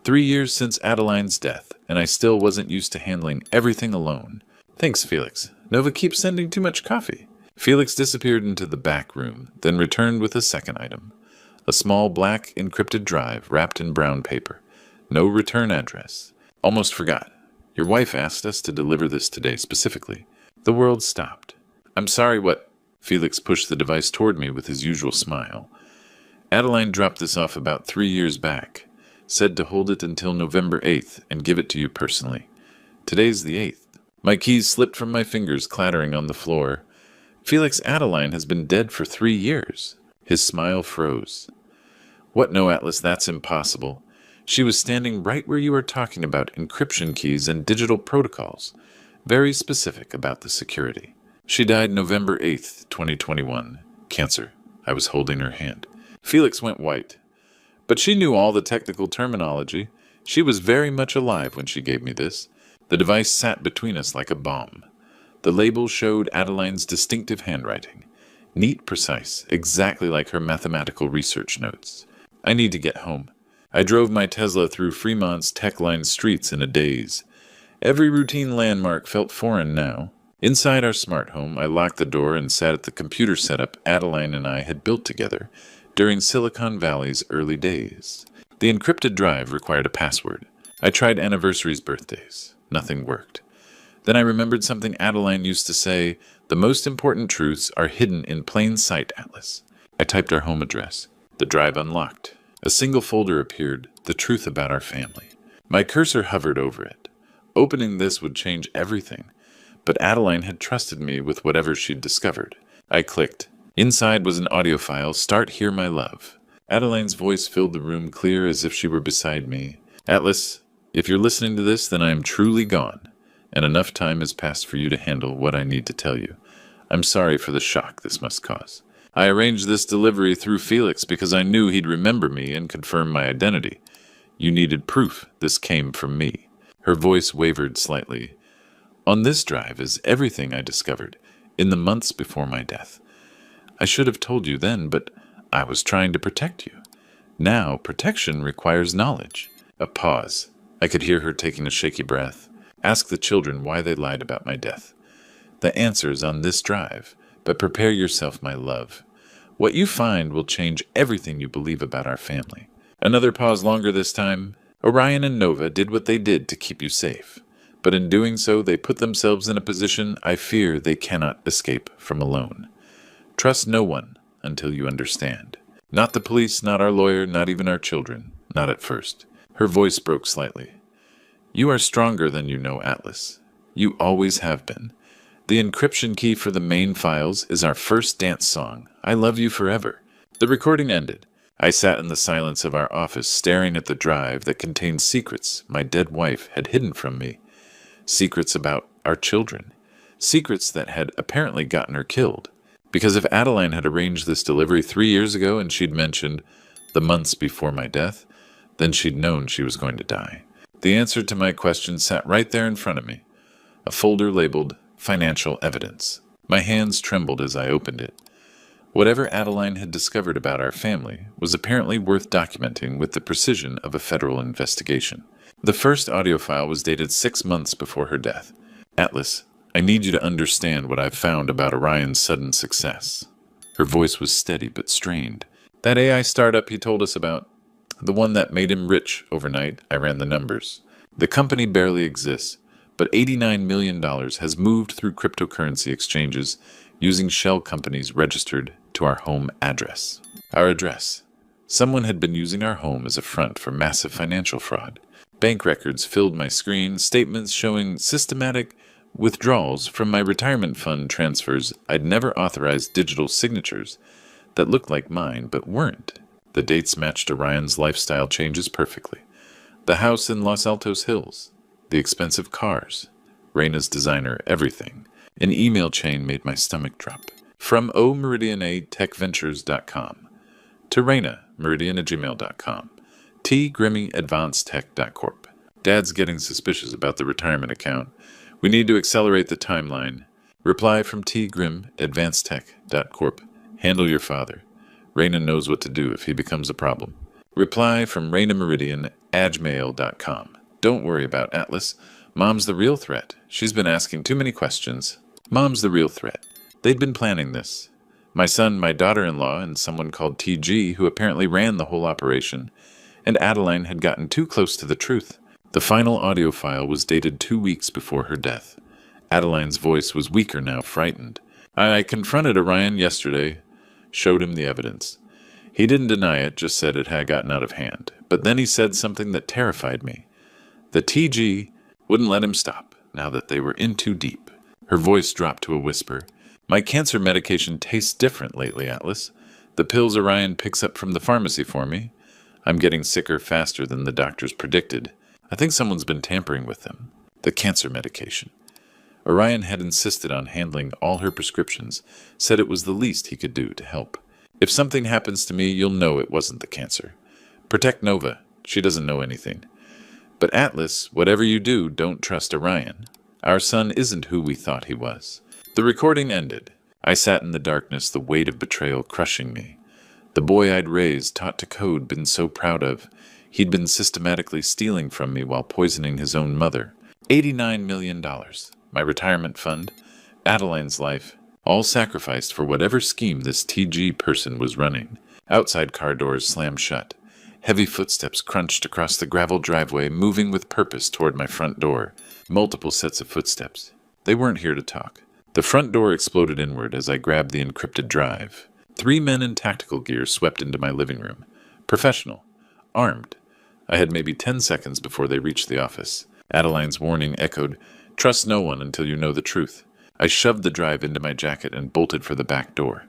3 years since Adeline's death, and I still wasn't used to handling everything alone. "Thanks, Felix. Nova keeps sending too much coffee." Felix disappeared into the back room, then returned with a second item. A small black encrypted drive wrapped in brown paper. No return address. "Almost forgot. Your wife asked us to deliver this today specifically." The world stopped. "I'm sorry, what?" Felix pushed the device toward me with his usual smile. "Adeline dropped this off about 3 years back. Said to hold it until November 8th and give it to you personally. Today's the 8th. My keys slipped from my fingers, clattering on the floor. "Felix, Adeline has been dead for 3 years. His smile froze. "What? No, Atlas, that's impossible. She was standing right where you are talking about encryption keys and digital protocols. Very specific about the security." She died November 8th, 2021. Cancer. I was holding her hand. Felix went white. But she knew all the technical terminology. She was very much alive when she gave me this. The device sat between us like a bomb. The label showed Adeline's distinctive handwriting. Neat, precise, exactly like her mathematical research notes. I need to get home. I drove my Tesla through Fremont's tech-lined streets in a daze. Every routine landmark felt foreign now. Inside our smart home, I locked the door and sat at the computer setup Adeline and I had built together during Silicon Valley's early days. The encrypted drive required a password. I tried anniversaries, birthdays. Nothing worked. Then I remembered something Adeline used to say, "The most important truths are hidden in plain sight, Atlas." I typed our home address. The drive unlocked. A single folder appeared, the truth about our family. My cursor hovered over it. Opening this would change everything. But Adeline had trusted me with whatever she'd discovered. I clicked. Inside was an audio file, "Start Here, My Love." Adeline's voice filled the room clear as if she were beside me. "Atlas, if you're listening to this, then I am truly gone, and enough time has passed for you to handle what I need to tell you. I'm sorry for the shock this must cause. I arranged this delivery through Felix because I knew he'd remember me and confirm my identity. You needed proof this came from me." Her voice wavered slightly. "On this drive is everything I discovered in the months before my death. I should have told you then, but I was trying to protect you. Now, protection requires knowledge." A pause. I could hear her taking a shaky breath. "Ask the children why they lied about my death. The answer's on this drive, but prepare yourself, my love. What you find will change everything you believe about our family." Another pause longer this time. "Orion and Nova did what they did to keep you safe. But in doing so, they put themselves in a position I fear they cannot escape from alone. Trust no one until you understand. Not the police, not our lawyer, not even our children. Not at first." Her voice broke slightly. "You are stronger than you know, Atlas. You always have been. The encryption key for the main files is our first dance song, 'I Love You Forever.'" The recording ended. I sat in the silence of our office, staring at the drive that contained secrets my dead wife had hidden from me. Secrets about our children. Secrets that had apparently gotten her killed. Because if Adeline had arranged this delivery 3 years ago and she'd mentioned the months before my death, then she'd known she was going to die. The answer to my question sat right there in front of me. A folder labeled Financial Evidence. My hands trembled as I opened it. Whatever Adeline had discovered about our family was apparently worth documenting with the precision of a federal investigation. The first audio file was dated 6 months before her death. "Atlas, I need you to understand what I've found about Orion's sudden success." Her voice was steady but strained. "That AI startup he told us about, the one that made him rich overnight, I ran the numbers. The company barely exists, but $89 million has moved through cryptocurrency exchanges using shell companies registered to our home address." Our address. Someone had been using our home as a front for massive financial fraud. Bank records filled my screen, statements showing systematic withdrawals from my retirement fund transfers. I'd never authorized digital signatures that looked like mine but weren't. The dates matched Orion's lifestyle changes perfectly. The house in Los Altos Hills, the expensive cars, Reina's designer, everything. An email chain made my stomach drop. From omeridianatechventures.com to Reina, meridian@gmail.com. tgrimmyadvancedtech.corp. Dad's getting suspicious about the retirement account. We need to accelerate the timeline. Reply from tgrimadvancedtech.corp. Handle your father. Reina knows what to do if he becomes a problem. Reply from ReinaMeridian@gmail.com. Don't worry about Atlas. Mom's the real threat. She's been asking too many questions. Mom's the real threat. They'd been planning this. My son, my daughter-in-law, and someone called TG, who apparently ran the whole operation. And Adeline had gotten too close to the truth. The final audio file was dated 2 weeks before her death. Adeline's voice was weaker now, frightened. "I confronted Orion yesterday, showed him the evidence. He didn't deny it, just said it had gotten out of hand. But then he said something that terrified me. The TG wouldn't let him stop, now that they were in too deep." Her voice dropped to a whisper. "My cancer medication tastes different lately, Atlas. The pills Orion picks up from the pharmacy for me. I'm getting sicker faster than the doctors predicted. I think someone's been tampering with them. The cancer medication. Orion had insisted on handling all her prescriptions, said it was the least he could do to help. If something happens to me, you'll know it wasn't the cancer. Protect Nova. She doesn't know anything. But Atlas, whatever you do, don't trust Orion. Our son isn't who we thought he was. The recording ended. I sat in the darkness, the weight of betrayal crushing me. The boy I'd raised, taught to code, been so proud of. He'd been systematically stealing from me while poisoning his own mother. $89 million. My retirement fund. Adeline's life. All sacrificed for whatever scheme this TG person was running. Outside car doors slammed shut. Heavy footsteps crunched across the gravel driveway, moving with purpose toward my front door. Multiple sets of footsteps. They weren't here to talk. The front door exploded inward as I grabbed the encrypted drive. 3 men in tactical gear swept into my living room. Professional. Armed. I had maybe 10 seconds before they reached the office. Adeline's warning echoed, "Trust no one until you know the truth." I shoved the drive into my jacket and bolted for the back door.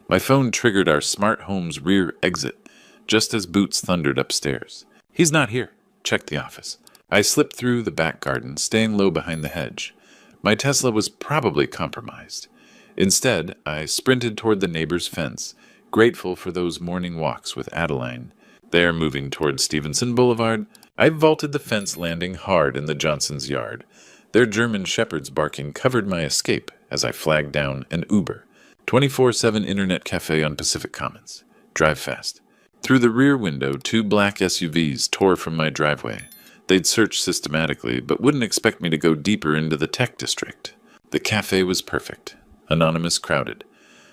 My phone triggered our smart home's rear exit, just as boots thundered upstairs. "He's not here. Check the office." I slipped through the back garden, staying low behind the hedge. My Tesla was probably compromised. Instead, I sprinted toward the neighbor's fence, grateful for those morning walks with Adeline. There, moving toward Stevenson Boulevard, I vaulted the fence, landing hard in the Johnsons' yard. Their German shepherds barking covered my escape as I flagged down an Uber. 24/7 internet cafe on Pacific Commons. Drive fast. Through the rear window, 2 black SUVs tore from my driveway. They'd searched systematically, but wouldn't expect me to go deeper into the tech district. The cafe was perfect. Anonymous, crowded.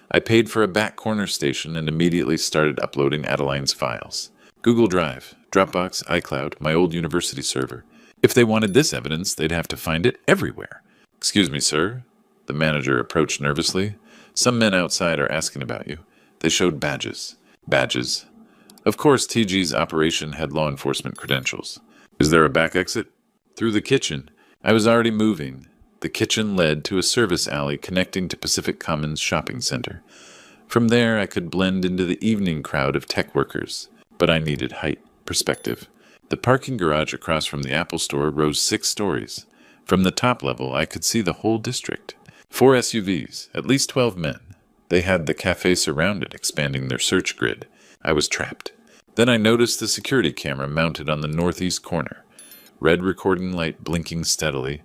I paid for a back corner station and immediately started uploading Adeline's files. Google Drive, Dropbox, iCloud, my old university server. If they wanted this evidence, they'd have to find it everywhere. "Excuse me, sir." The manager approached nervously. "Some men outside are asking about you." They showed badges. Badges. Of course, TG's operation had law enforcement credentials. "Is there a back exit?" "Through the kitchen." I was already moving. The kitchen led to a service alley connecting to Pacific Commons Shopping Center. From there, I could blend into the evening crowd of tech workers. But I needed height, perspective. The parking garage across from the Apple store rose 6 stories. From the top level, I could see the whole district. 4 SUVs, at least 12 men. They had the cafe surrounded, expanding their search grid. I was trapped. Then I noticed the security camera mounted on the northeast corner. Red recording light blinking steadily.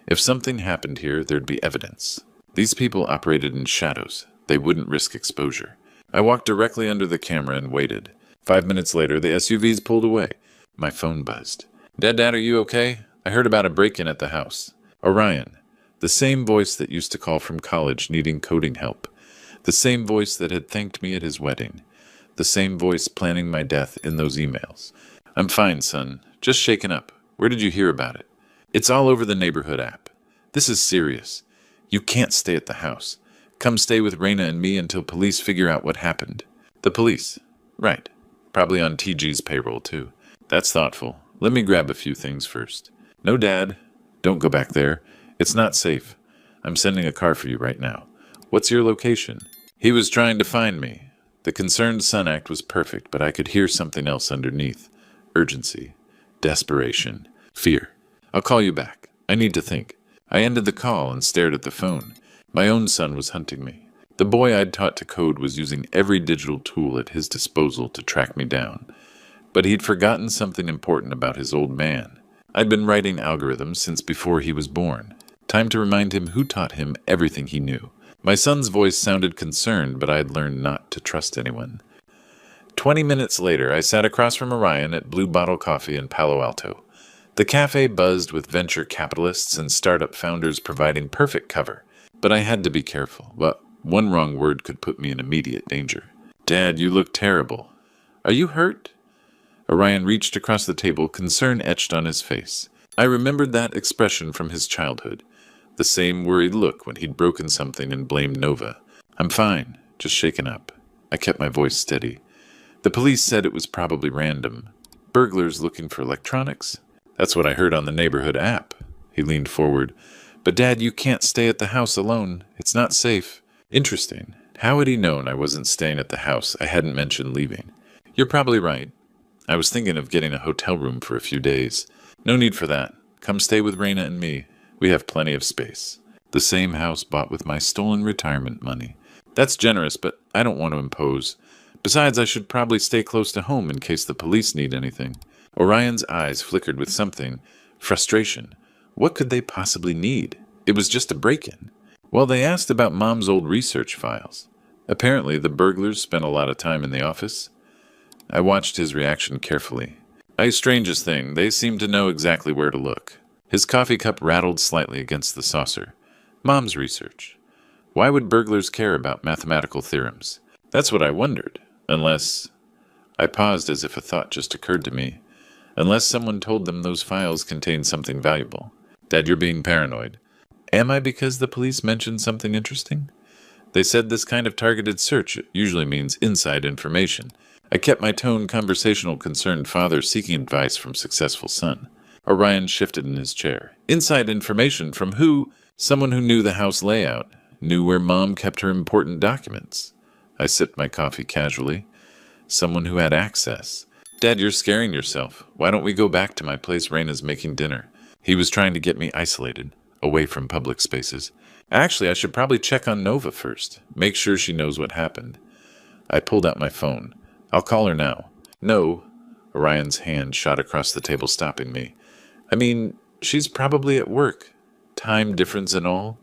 If something happened here, there'd be evidence. These people operated in shadows. They wouldn't risk exposure. I walked directly under the camera and waited. 5 minutes later, the SUVs pulled away. My phone buzzed. Dad, are you okay? I heard about a break-in at the house." Orion. The same voice that used to call from college needing coding help. The same voice that had thanked me at his wedding. The same voice planning my death in those emails. "I'm fine, son. Just shaken up. Where did you hear about it?" "It's all over the neighborhood app. This is serious. You can't stay at the house. Come stay with Raina and me until police figure out what happened." "The police? Right. Probably on TG's payroll, too." "That's thoughtful. Let me grab a few things first." "No, Dad. Don't go back there. It's not safe. I'm sending a car for you right now." "What's your location?" He was trying to find me. The concerned son act was perfect, but I could hear something else underneath. Urgency. Desperation. Fear. "I'll call you back. I need to think." I ended the call and stared at the phone. My own son was hunting me. The boy I'd taught to code was using every digital tool at his disposal to track me down. But he'd forgotten something important about his old man. I'd been writing algorithms since before he was born. Time to remind him who taught him everything he knew. My son's voice sounded concerned, but I had learned not to trust anyone. 20 minutes later, I sat across from Orion at Blue Bottle Coffee in Palo Alto. The cafe buzzed with venture capitalists and startup founders providing perfect cover. But I had to be careful. Well, one wrong word could put me in immediate danger. "Dad, you look terrible." "Are you hurt?" Orion reached across the table, concern etched on his face. I remembered that expression from his childhood. The same worried look when he'd broken something and blamed Nova. "I'm fine, just shaken up." I kept my voice steady. "The police said it was probably random. Burglars looking for electronics? That's what I heard on the neighborhood app." He leaned forward. "But Dad, you can't stay at the house alone. It's not safe." Interesting. How had he known I wasn't staying at the house? I hadn't mentioned leaving. "You're probably right. I was thinking of getting a hotel room for a few days." "No need for that. Come stay with Raina and me. We have plenty of space." The same house bought with my stolen retirement money. That's generous, but I don't want to impose. Besides, I should probably stay close to home in case the police need anything. Orion's eyes flickered with something. Frustration. What could they possibly need? It was just a break-in. Well, they asked about Mom's old research files. Apparently, the burglars spent a lot of time in the office. I watched his reaction carefully. Strangest thing, they seemed to know exactly where to look. His coffee cup rattled slightly against the saucer. Mom's research. Why would burglars care about mathematical theorems? That's what I wondered. Unless... I paused as if a thought just occurred to me. Unless someone told them those files contained something valuable. Dad, you're being paranoid. Am I, because the police mentioned something interesting? They said this kind of targeted search usually means inside information. I kept my tone conversational, concerned father seeking advice from successful son. Orion shifted in his chair. Inside information from who? Someone who knew the house layout, knew where Mom kept her important documents. I sipped my coffee casually. Someone who had access. Dad, you're scaring yourself. Why don't we go back to my place? Raina's making dinner. He was trying to get me isolated, away from public spaces. Actually, I should probably check on Nova first. Make sure she knows what happened. I pulled out my phone. I'll call her now. No. Orion's hand shot across the table, stopping me. I mean, she's probably at work. Time difference and all.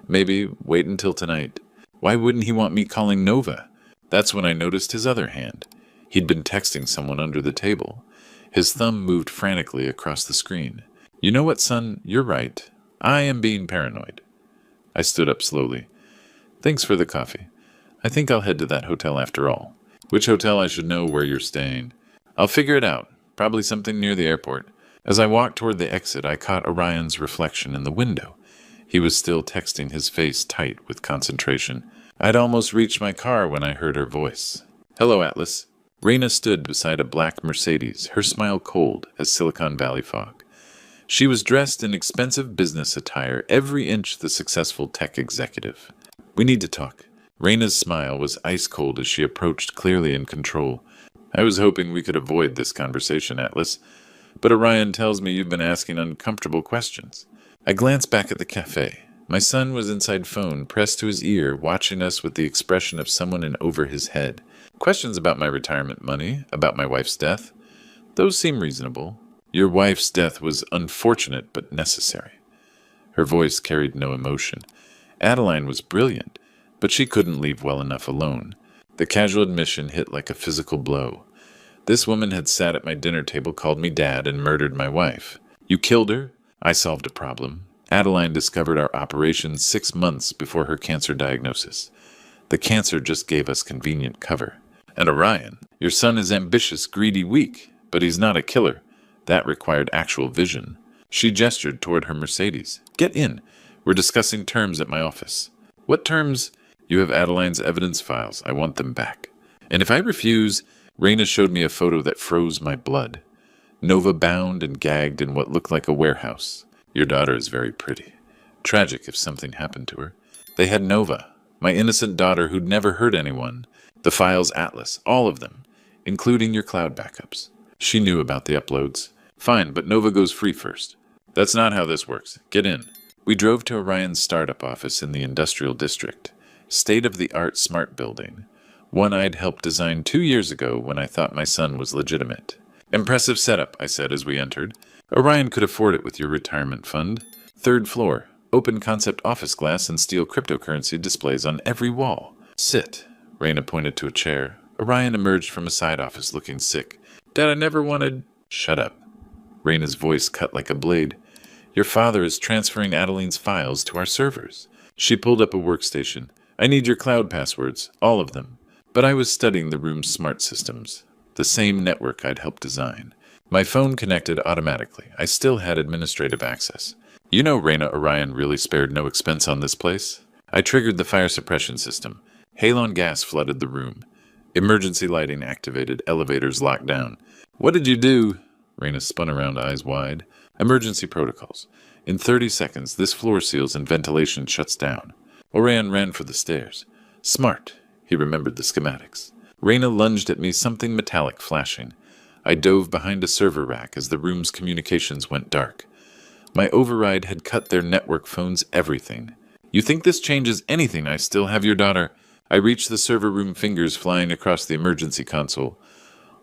Maybe wait until tonight. Why wouldn't he want me calling Nova? That's when I noticed his other hand. He'd been texting someone under the table. His thumb moved frantically across the screen. You know what, son? You're right. I am being paranoid. I stood up slowly. Thanks for the coffee. I think I'll head to that hotel after all. Which hotel? I should know where you're staying. I'll figure it out. Probably something near the airport. As I walked toward the exit, I caught Orion's reflection in the window. He was still texting, his face tight with concentration. I'd almost reached my car when I heard her voice. Hello, Atlas. Raina stood beside a black Mercedes, her smile cold as Silicon Valley fog. She was dressed in expensive business attire, every inch the successful tech executive. We need to talk. Raina's smile was ice cold as she approached, clearly in control. I was hoping we could avoid this conversation, Atlas. But Orion tells me you've been asking uncomfortable questions. I glanced back at the cafe. My son was inside phone, pressed to his ear, watching us with the expression of someone in over his head. Questions about my retirement money, about my wife's death. Those seem reasonable. Your wife's death was unfortunate but necessary. Her voice carried no emotion. Adeline was brilliant, but she couldn't leave well enough alone. The casual admission hit like a physical blow. This woman had sat at my dinner table, called me dad, and murdered my wife. You killed her? I solved a problem. Adeline discovered our operation 6 months before her cancer diagnosis. The cancer just gave us convenient cover. And Orion, your son is ambitious, greedy, weak, but he's not a killer. That required actual vision. She gestured toward her Mercedes. Get in. We're discussing terms at my office. What terms? You have Adeline's evidence files. I want them back. And if I refuse... Raina showed me a photo that froze my blood. Nova bound and gagged in what looked like a warehouse. Your daughter is very pretty. Tragic if something happened to her. They had Nova, my innocent daughter who'd never hurt anyone. The files Atlas, all of them, including your cloud backups. She knew about the uploads. Fine, but Nova goes free first. That's not how this works. Get in. We drove to Orion's startup office in the industrial district. State-of-the-art smart building. One I'd helped design 2 years ago when I thought my son was legitimate. Impressive setup, I said as we entered. Orion could afford it with your retirement fund. 3rd floor, open concept office glass and steel cryptocurrency displays on every wall. Sit. Raina pointed to a chair. Orion emerged from a side office looking sick. Dad, I never wanted... Shut up. Raina's voice cut like a blade. Your father is transferring Adeline's files to our servers. She pulled up a workstation. I need your cloud passwords, all of them. But I was studying the room's smart systems, the same network I'd helped design. My phone connected automatically. I still had administrative access. You know Raina, Orion really spared no expense on this place. I triggered the fire suppression system. Halon gas flooded the room. Emergency lighting activated, elevators locked down. What did you do? Raina spun around, eyes wide. Emergency protocols. In 30 seconds, this floor seals and ventilation shuts down. Orion ran for the stairs. Smart. He remembered the schematics. Raina lunged at me, something metallic flashing. I dove behind a server rack as the room's communications went dark. My override had cut their network phones everything. You think this changes anything? I still have your daughter. I reached the server room, fingers flying across the emergency console.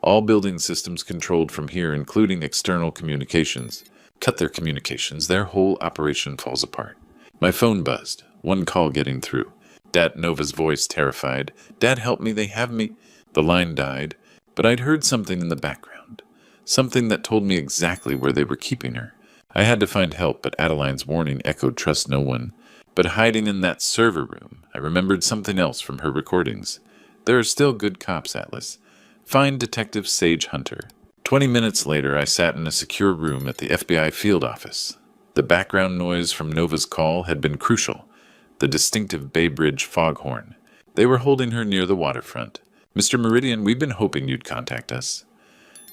All building systems controlled from here, including external communications. Cut their communications, their whole operation falls apart. My phone buzzed, one call getting through. Dad, Nova's voice, terrified. Dad, help me, they have me. The line died, but I'd heard something in the background. Something that told me exactly where they were keeping her. I had to find help, but Adeline's warning echoed trust no one. But hiding in that server room, I remembered something else from her recordings. There are still good cops, Atlas. Find Detective Sage Hunter. 20 minutes later, I sat in a secure room at the FBI field office. The background noise from Nova's call had been crucial. The distinctive Bay Bridge foghorn. They were holding her near the waterfront. Mr. Meridian, we've been hoping you'd contact us.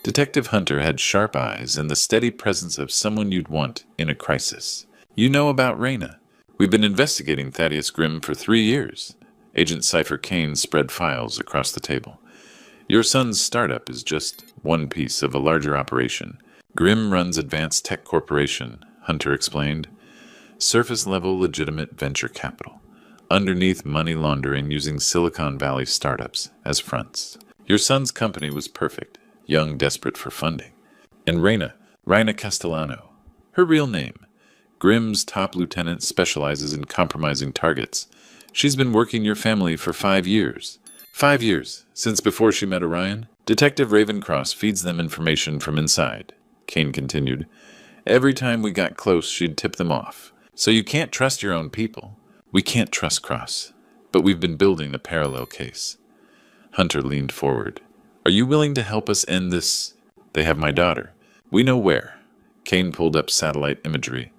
Detective Hunter had sharp eyes and the steady presence of someone you'd want in a crisis. You know about Raina. We've been investigating Thaddeus Grimm for 3 years. Agent Cypher Kane spread files across the table. Your son's startup is just one piece of a larger operation. Grimm runs Advanced Tech Corporation, Hunter explained. Surface-level legitimate venture capital. Underneath, money laundering using Silicon Valley startups as fronts. Your son's company was perfect, young, desperate for funding. And Raina Castellano, her real name. Grimm's top lieutenant, specializes in compromising targets. She's been working your family for 5 years. 5 years, since before she met Orion. Detective Ravencross feeds them information from inside, Kane continued. Every time we got close, she'd tip them off. So you can't trust your own people. We can't trust Cross, but we've been building a parallel case. Hunter leaned forward. Are you willing to help us end this? They have my daughter. We know where. Kane pulled up satellite imagery.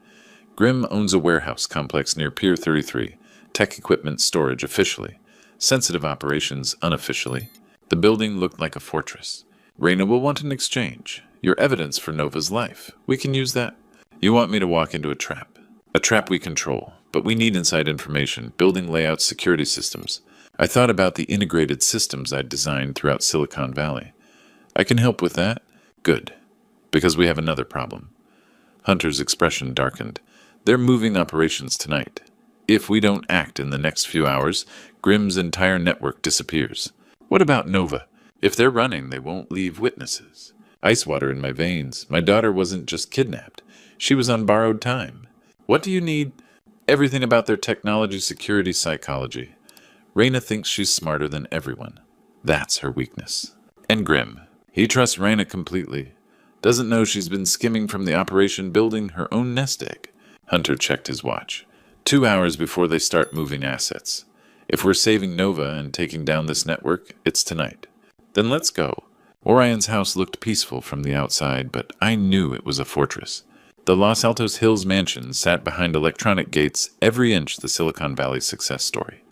Grimm owns a warehouse complex near Pier 33. Tech equipment storage officially. Sensitive operations unofficially. The building looked like a fortress. Raina will want an exchange. Your evidence for Nova's life. We can use that. You want me to walk into a trap. A trap we control. But we need inside information, building layouts, security systems. I thought about the integrated systems I'd designed throughout Silicon Valley. I can help with that? Good. Because we have another problem. Hunter's expression darkened. They're moving operations tonight. If we don't act in the next few hours, Grimm's entire network disappears. What about Nova? If they're running, they won't leave witnesses. Ice water in my veins. My daughter wasn't just kidnapped. She was on borrowed time. What do you need? Everything about their technology, security, psychology. Raina thinks she's smarter than everyone. That's her weakness. And Grimm. He trusts Raina completely. Doesn't know she's been skimming from the operation building her own nest egg. Hunter checked his watch. 2 hours before they start moving assets. If we're saving Nova and taking down this network, it's tonight. Then let's go. Orion's house looked peaceful from the outside, but I knew it was a fortress. The Los Altos Hills mansion sat behind electronic gates, every inch the Silicon Valley success story.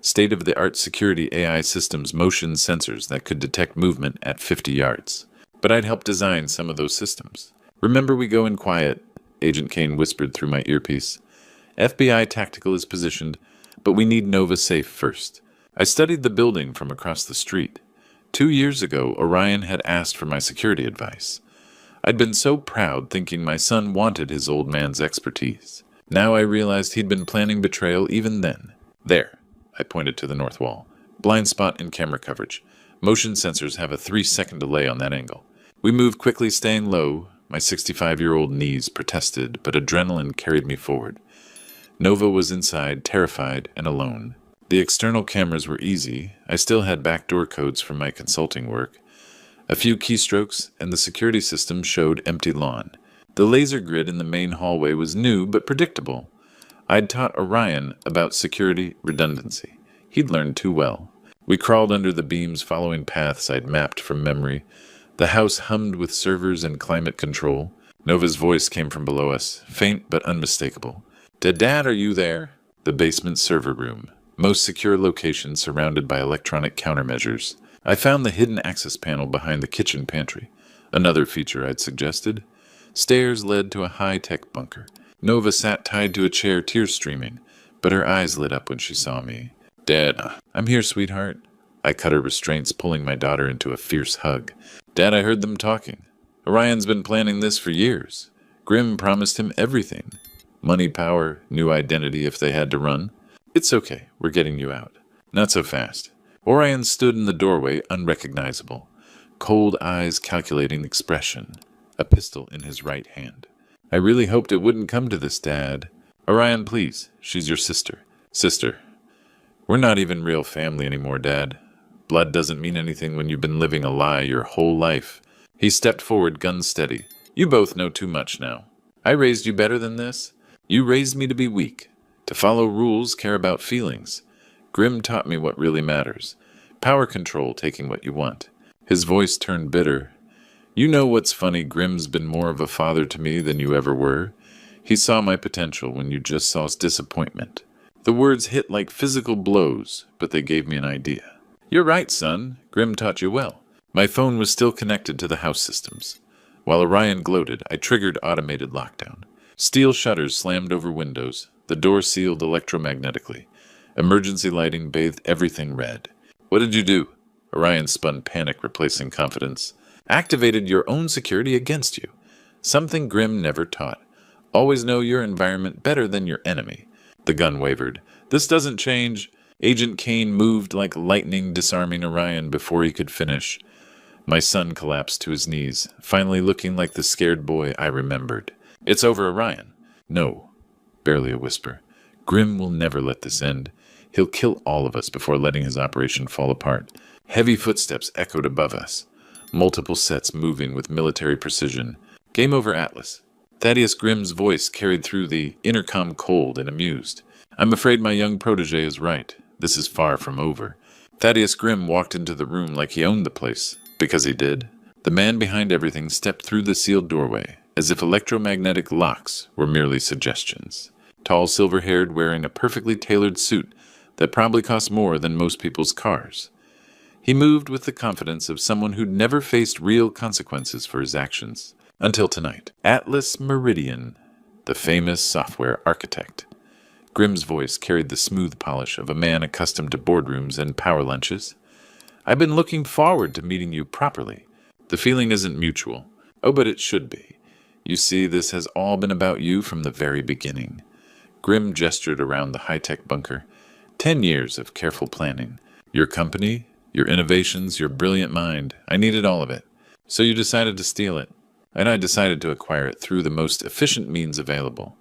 State-of-the-art security AI systems, motion sensors that could detect movement at 50 yards. But I'd helped design some of those systems. Remember, we go in quiet, Agent Kane whispered through my earpiece. FBI tactical is positioned, but we need Nova safe first. I studied the building from across the street. 2 years ago, Orion had asked for my security advice. I'd been so proud thinking my son wanted his old man's expertise. Now I realized he'd been planning betrayal even then. There, I pointed to the north wall. Blind spot in camera coverage. Motion sensors have a 3-second delay on that angle. We moved quickly, staying low. My 65-year-old knees protested, but adrenaline carried me forward. Nova was inside, terrified and alone. The external cameras were easy. I still had backdoor codes from my consulting work. A few keystrokes, and the security system showed empty lawn. The laser grid in the main hallway was new but predictable. I'd taught Orion about security redundancy. He'd learned too well. We crawled under the beams, following paths I'd mapped from memory. The house hummed with servers and climate control. Nova's voice came from below us, faint but unmistakable. Dad, are you there? The basement server room. Most secure location surrounded by electronic countermeasures. I found the hidden access panel behind the kitchen pantry. Another feature I'd suggested. Stairs led to a high-tech bunker. Nova sat tied to a chair, tears streaming, but her eyes lit up when she saw me. Dad, I'm here, sweetheart. I cut her restraints, pulling my daughter into a fierce hug. Dad, I heard them talking. Orion's been planning this for years. Grimm promised him everything. Money, power, new identity if they had to run. It's okay, we're getting you out. Not so fast. Orion stood in the doorway, unrecognizable. Cold eyes calculating expression. A pistol in his right hand. I really hoped it wouldn't come to this, Dad. Orion, please. She's your sister. Sister. We're not even real family anymore, Dad. Blood doesn't mean anything when you've been living a lie your whole life. He stepped forward, gun steady. You both know too much now. I raised you better than this. You raised me to be weak, to follow rules, care about feelings. Grimm taught me what really matters. Power control, taking what you want. His voice turned bitter. You know what's funny, Grimm's been more of a father to me than you ever were. He saw my potential when you just saw disappointment. The words hit like physical blows, but they gave me an idea. You're right, son. Grimm taught you well. My phone was still connected to the house systems. While Orion gloated, I triggered automated lockdown. Steel shutters slammed over windows. The door sealed electromagnetically. Emergency lighting bathed everything red. What did you do? Orion spun panic, replacing confidence. Activated your own security against you. Something Grimm never taught. Always know your environment better than your enemy. The gun wavered. This doesn't change. Agent Kane moved like lightning, disarming Orion before he could finish. My son collapsed to his knees, finally looking like the scared boy I remembered. It's over, Orion. No. Barely a whisper. Grimm will never let this end. He'll kill all of us before letting his operation fall apart. Heavy footsteps echoed above us. Multiple sets moving with military precision. Game over, Atlas. Thaddeus Grimm's voice carried through the intercom, cold and amused. I'm afraid my young protege is right. This is far from over. Thaddeus Grimm walked into the room like he owned the place. Because he did. The man behind everything stepped through the sealed doorway, as if electromagnetic locks were merely suggestions. Tall, silver-haired, wearing a perfectly tailored suit that probably cost more than most people's cars. He moved with the confidence of someone who'd never faced real consequences for his actions. Until tonight. Atlas Meridian, the famous software architect. Grimm's voice carried the smooth polish of a man accustomed to boardrooms and power lunches. I've been looking forward to meeting you properly. The feeling isn't mutual. Oh, but it should be. You see, this has all been about you from the very beginning. Grimm gestured around the high-tech bunker. 10 years of careful planning. Your company, your innovations, your brilliant mind. I needed all of it. So you decided to steal it. And I decided to acquire it through the most efficient means available.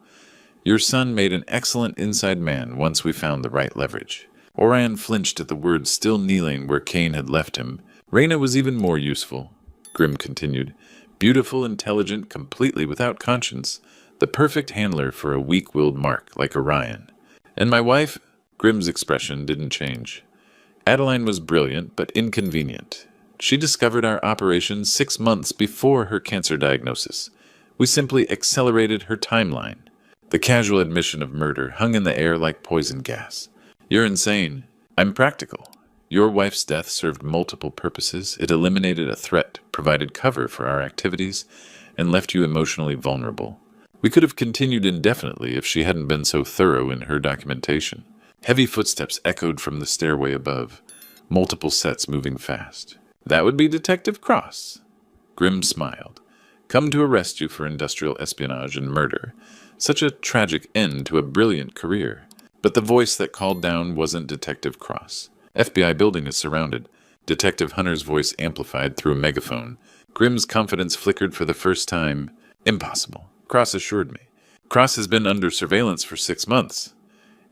Your son made an excellent inside man once we found the right leverage. Orion flinched at the words, still kneeling where Kane had left him. Reyna was even more useful, Grimm continued. Beautiful, intelligent, completely without conscience. The perfect handler for a weak-willed mark like Orion. And my wife? Grimm's expression didn't change. Adeline was brilliant, but inconvenient. She discovered our operation 6 months before her cancer diagnosis. We simply accelerated her timeline. The casual admission of murder hung in the air like poison gas. You're insane. I'm practical. Your wife's death served multiple purposes. It eliminated a threat, provided cover for our activities, and left you emotionally vulnerable. We could have continued indefinitely if she hadn't been so thorough in her documentation. Heavy footsteps echoed from the stairway above, multiple sets moving fast. That would be Detective Cross. Grimm smiled. Come to arrest you for industrial espionage and murder. Such a tragic end to a brilliant career. But the voice that called down wasn't Detective Cross. FBI building is surrounded. Detective Hunter's voice amplified through a megaphone. Grimm's confidence flickered for the first time. Impossible. Cross assured me. Cross has been under surveillance for 6 months.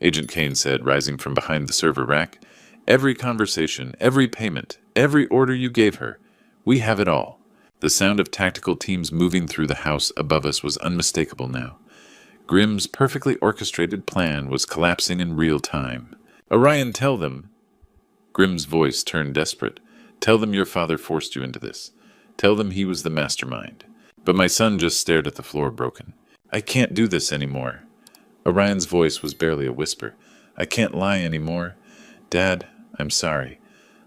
Agent Kane said, rising from behind the server rack. Every conversation, every payment, every order you gave her. We have it all. The sound of tactical teams moving through the house above us was unmistakable now. Grimm's perfectly orchestrated plan was collapsing in real time. Orion, tell them. Grimm's voice turned desperate. Tell them your father forced you into this. Tell them he was the mastermind. But my son just stared at the floor, broken. I can't do this anymore. Orion's voice was barely a whisper. I can't lie anymore. Dad, I'm sorry.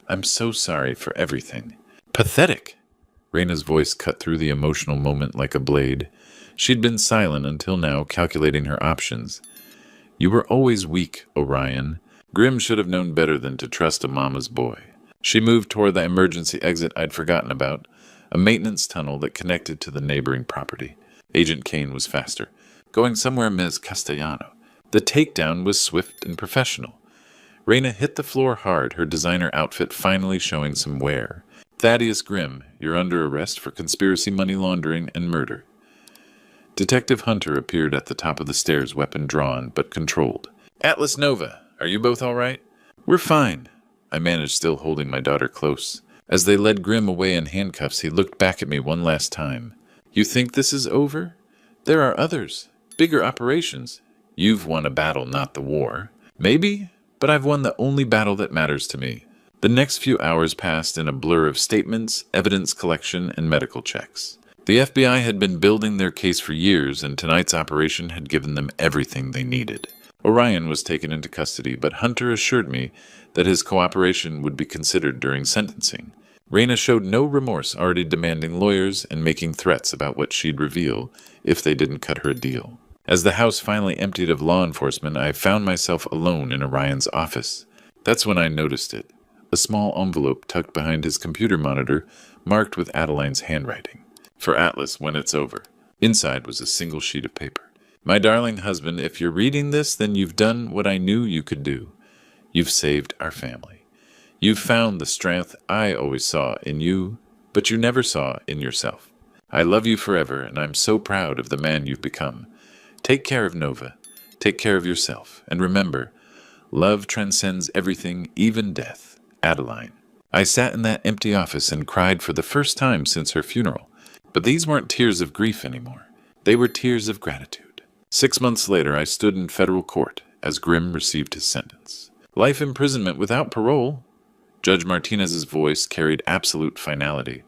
I'm so sorry for everything. Pathetic! Reyna's voice cut through the emotional moment like a blade. She'd been silent until now, calculating her options. You were always weak, Orion. Grimm should have known better than to trust a mama's boy. She moved toward the emergency exit I'd forgotten about, a maintenance tunnel that connected to the neighboring property. Agent Kane was faster. going somewhere Ms. Castellano. The takedown was swift and professional. Raina hit the floor hard, her designer outfit finally showing some wear. Thaddeus Grimm, you're under arrest for conspiracy, money laundering, and murder. Detective Hunter appeared at the top of the stairs, weapon drawn, but controlled. Atlas Nova, are you both all right? We're fine. I managed, still holding my daughter close. As they led Grimm away in handcuffs, he looked back at me one last time. You think this is over? There are others. Bigger operations. You've won a battle, not the war. Maybe, but I've won the only battle that matters to me. The next few hours passed in a blur of statements, evidence collection, and medical checks. The FBI had been building their case for years, and tonight's operation had given them everything they needed. Orion was taken into custody, but Hunter assured me that his cooperation would be considered during sentencing. Raina showed no remorse, already demanding lawyers and making threats about what she'd reveal if they didn't cut her a deal. As the house finally emptied of law enforcement, I found myself alone in Orion's office. That's when I noticed it. A small envelope tucked behind his computer monitor, marked with Adeline's handwriting. For Atlas, when it's over. Inside was a single sheet of paper. My darling husband, if you're reading this, then you've done what I knew you could do. You've saved our family. You've found the strength I always saw in you, but you never saw in yourself. I love you forever, and I'm so proud of the man you've become. Take care of Nova. Take care of yourself. And remember, love transcends everything, even death. Adeline. I sat in that empty office and cried for the first time since her funeral. But these weren't tears of grief anymore. They were tears of gratitude. 6 months later, I stood in federal court as Grimm received his sentence. Life imprisonment without parole. Judge Martinez's voice carried absolute finality.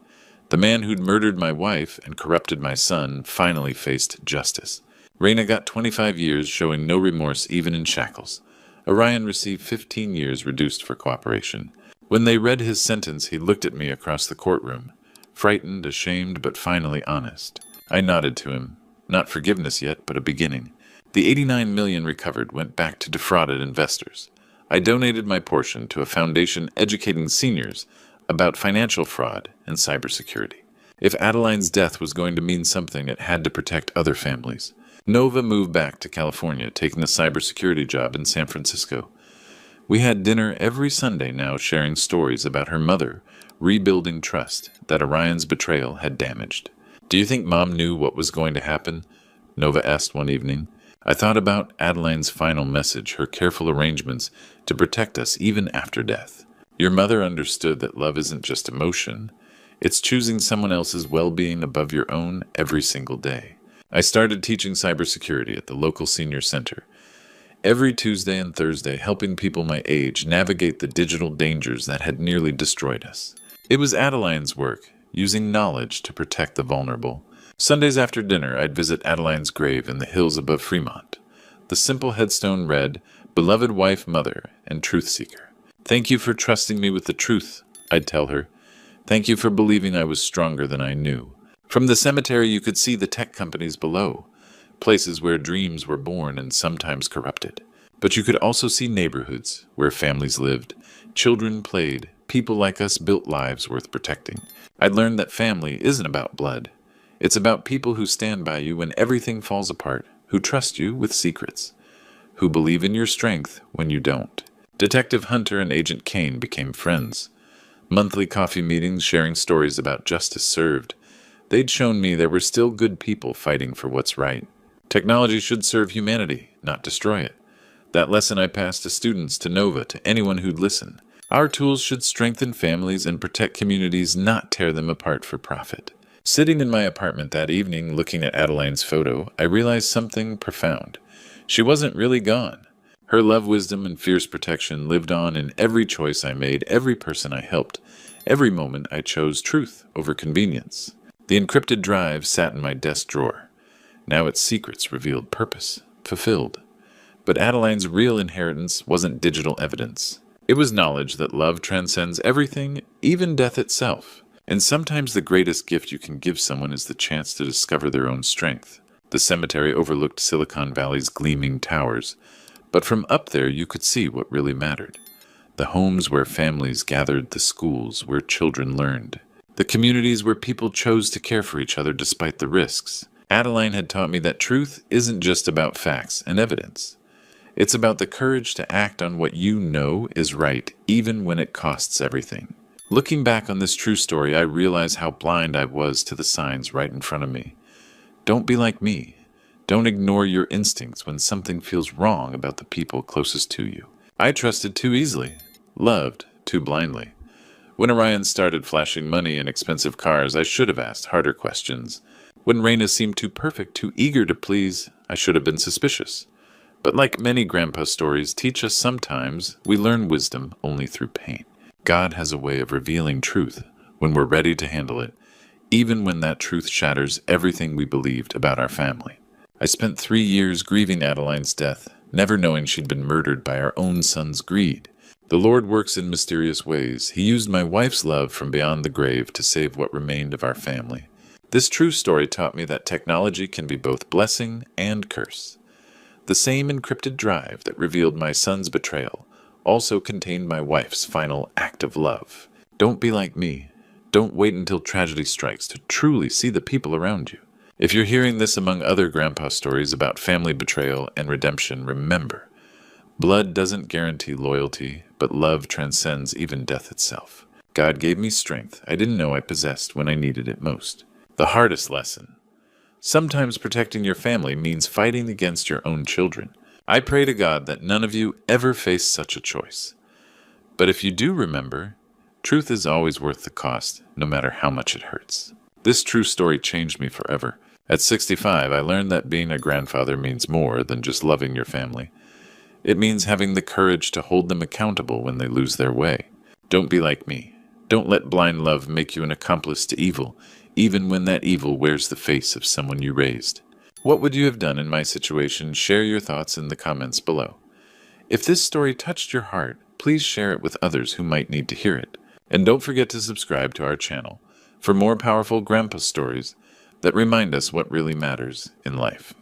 The man who'd murdered my wife and corrupted my son finally faced justice. Raina got 25 years, showing no remorse even in shackles. Orion received 15 years reduced for cooperation. When they read his sentence, he looked at me across the courtroom. Frightened, ashamed, but finally honest. I nodded to him. Not forgiveness yet, but a beginning. The $89 million recovered went back to defrauded investors. I donated my portion to a foundation educating seniors about financial fraud and cybersecurity. If Adeline's death was going to mean something, it had to protect other families. Nova moved back to California, taking a cybersecurity job in San Francisco. We had dinner every Sunday now, sharing stories about her mother, rebuilding trust that Orion's betrayal had damaged. Do you think Mom knew what was going to happen? Nova asked one evening. I thought about Adeline's final message, her careful arrangements to protect us even after death. Your mother understood that love isn't just emotion. It's choosing someone else's well-being above your own every single day. I started teaching cybersecurity at the local senior center. Every Tuesday and Thursday, helping people my age navigate the digital dangers that had nearly destroyed us. It was Adeline's work, using knowledge to protect the vulnerable. Sundays after dinner, I'd visit Adeline's grave in the hills above Fremont. The simple headstone read, Beloved Wife, Mother, and Truth Seeker. Thank you for trusting me with the truth, I'd tell her. Thank you for believing I was stronger than I knew. From the cemetery, you could see the tech companies below, places where dreams were born and sometimes corrupted. But you could also see neighborhoods where families lived, children played, people like us built lives worth protecting. I'd learned that family isn't about blood. It's about people who stand by you when everything falls apart, who trust you with secrets, who believe in your strength when you don't. Detective Hunter and Agent Kane became friends. Monthly coffee meetings sharing stories about justice served. They'd shown me there were still good people fighting for what's right. Technology should serve humanity, not destroy it. That lesson I passed to students, to Nova, to anyone who'd listen. Our tools should strengthen families and protect communities, not tear them apart for profit. Sitting in my apartment that evening, looking at Adeline's photo, I realized something profound. She wasn't really gone. Her love, wisdom, and fierce protection lived on in every choice I made, every person I helped, every moment I chose truth over convenience. The encrypted drive sat in my desk drawer. Now its secrets revealed purpose, fulfilled. But Adeline's real inheritance wasn't digital evidence. It was knowledge that love transcends everything, even death itself. And sometimes the greatest gift you can give someone is the chance to discover their own strength. The cemetery overlooked Silicon Valley's gleaming towers, but from up there you could see what really mattered. The homes where families gathered, the schools where children learned. The communities where people chose to care for each other despite the risks. Adeline had taught me that truth isn't just about facts and evidence. It's about the courage to act on what you know is right, even when it costs everything. Looking back on this true story, I realize how blind I was to the signs right in front of me. Don't be like me. Don't ignore your instincts when something feels wrong about the people closest to you. I trusted too easily, loved too blindly. When Orion started flashing money and expensive cars, I should have asked harder questions. When Raina seemed too perfect, too eager to please, I should have been suspicious. But like many grandpa stories teach us, sometimes we learn wisdom only through pain. God has a way of revealing truth when we're ready to handle it, even when that truth shatters everything we believed about our family. I spent 3 years grieving Adeline's death, never knowing she'd been murdered by our own son's greed. The Lord works in mysterious ways. He used my wife's love from beyond the grave to save what remained of our family. This true story taught me that technology can be both blessing and curse. The same encrypted drive that revealed my son's betrayal also contained my wife's final act of love. Don't be like me. Don't wait until tragedy strikes to truly see the people around you. If you're hearing this among other grandpa stories about family betrayal and redemption, remember, blood doesn't guarantee loyalty, but love transcends even death itself. God gave me strength I didn't know I possessed when I needed it most. The hardest lesson. Sometimes protecting your family means fighting against your own children. I pray to God that none of you ever face such a choice. But if you do remember, truth is always worth the cost, no matter how much it hurts. This true story changed me forever. At 65, I learned that being a grandfather means more than just loving your family. It means having the courage to hold them accountable when they lose their way. Don't be like me. Don't let blind love make you an accomplice to evil, even when that evil wears the face of someone you raised. What would you have done in my situation? Share your thoughts in the comments below. If this story touched your heart, please share it with others who might need to hear it. And don't forget to subscribe to our channel for more powerful grandpa stories that remind us what really matters in life.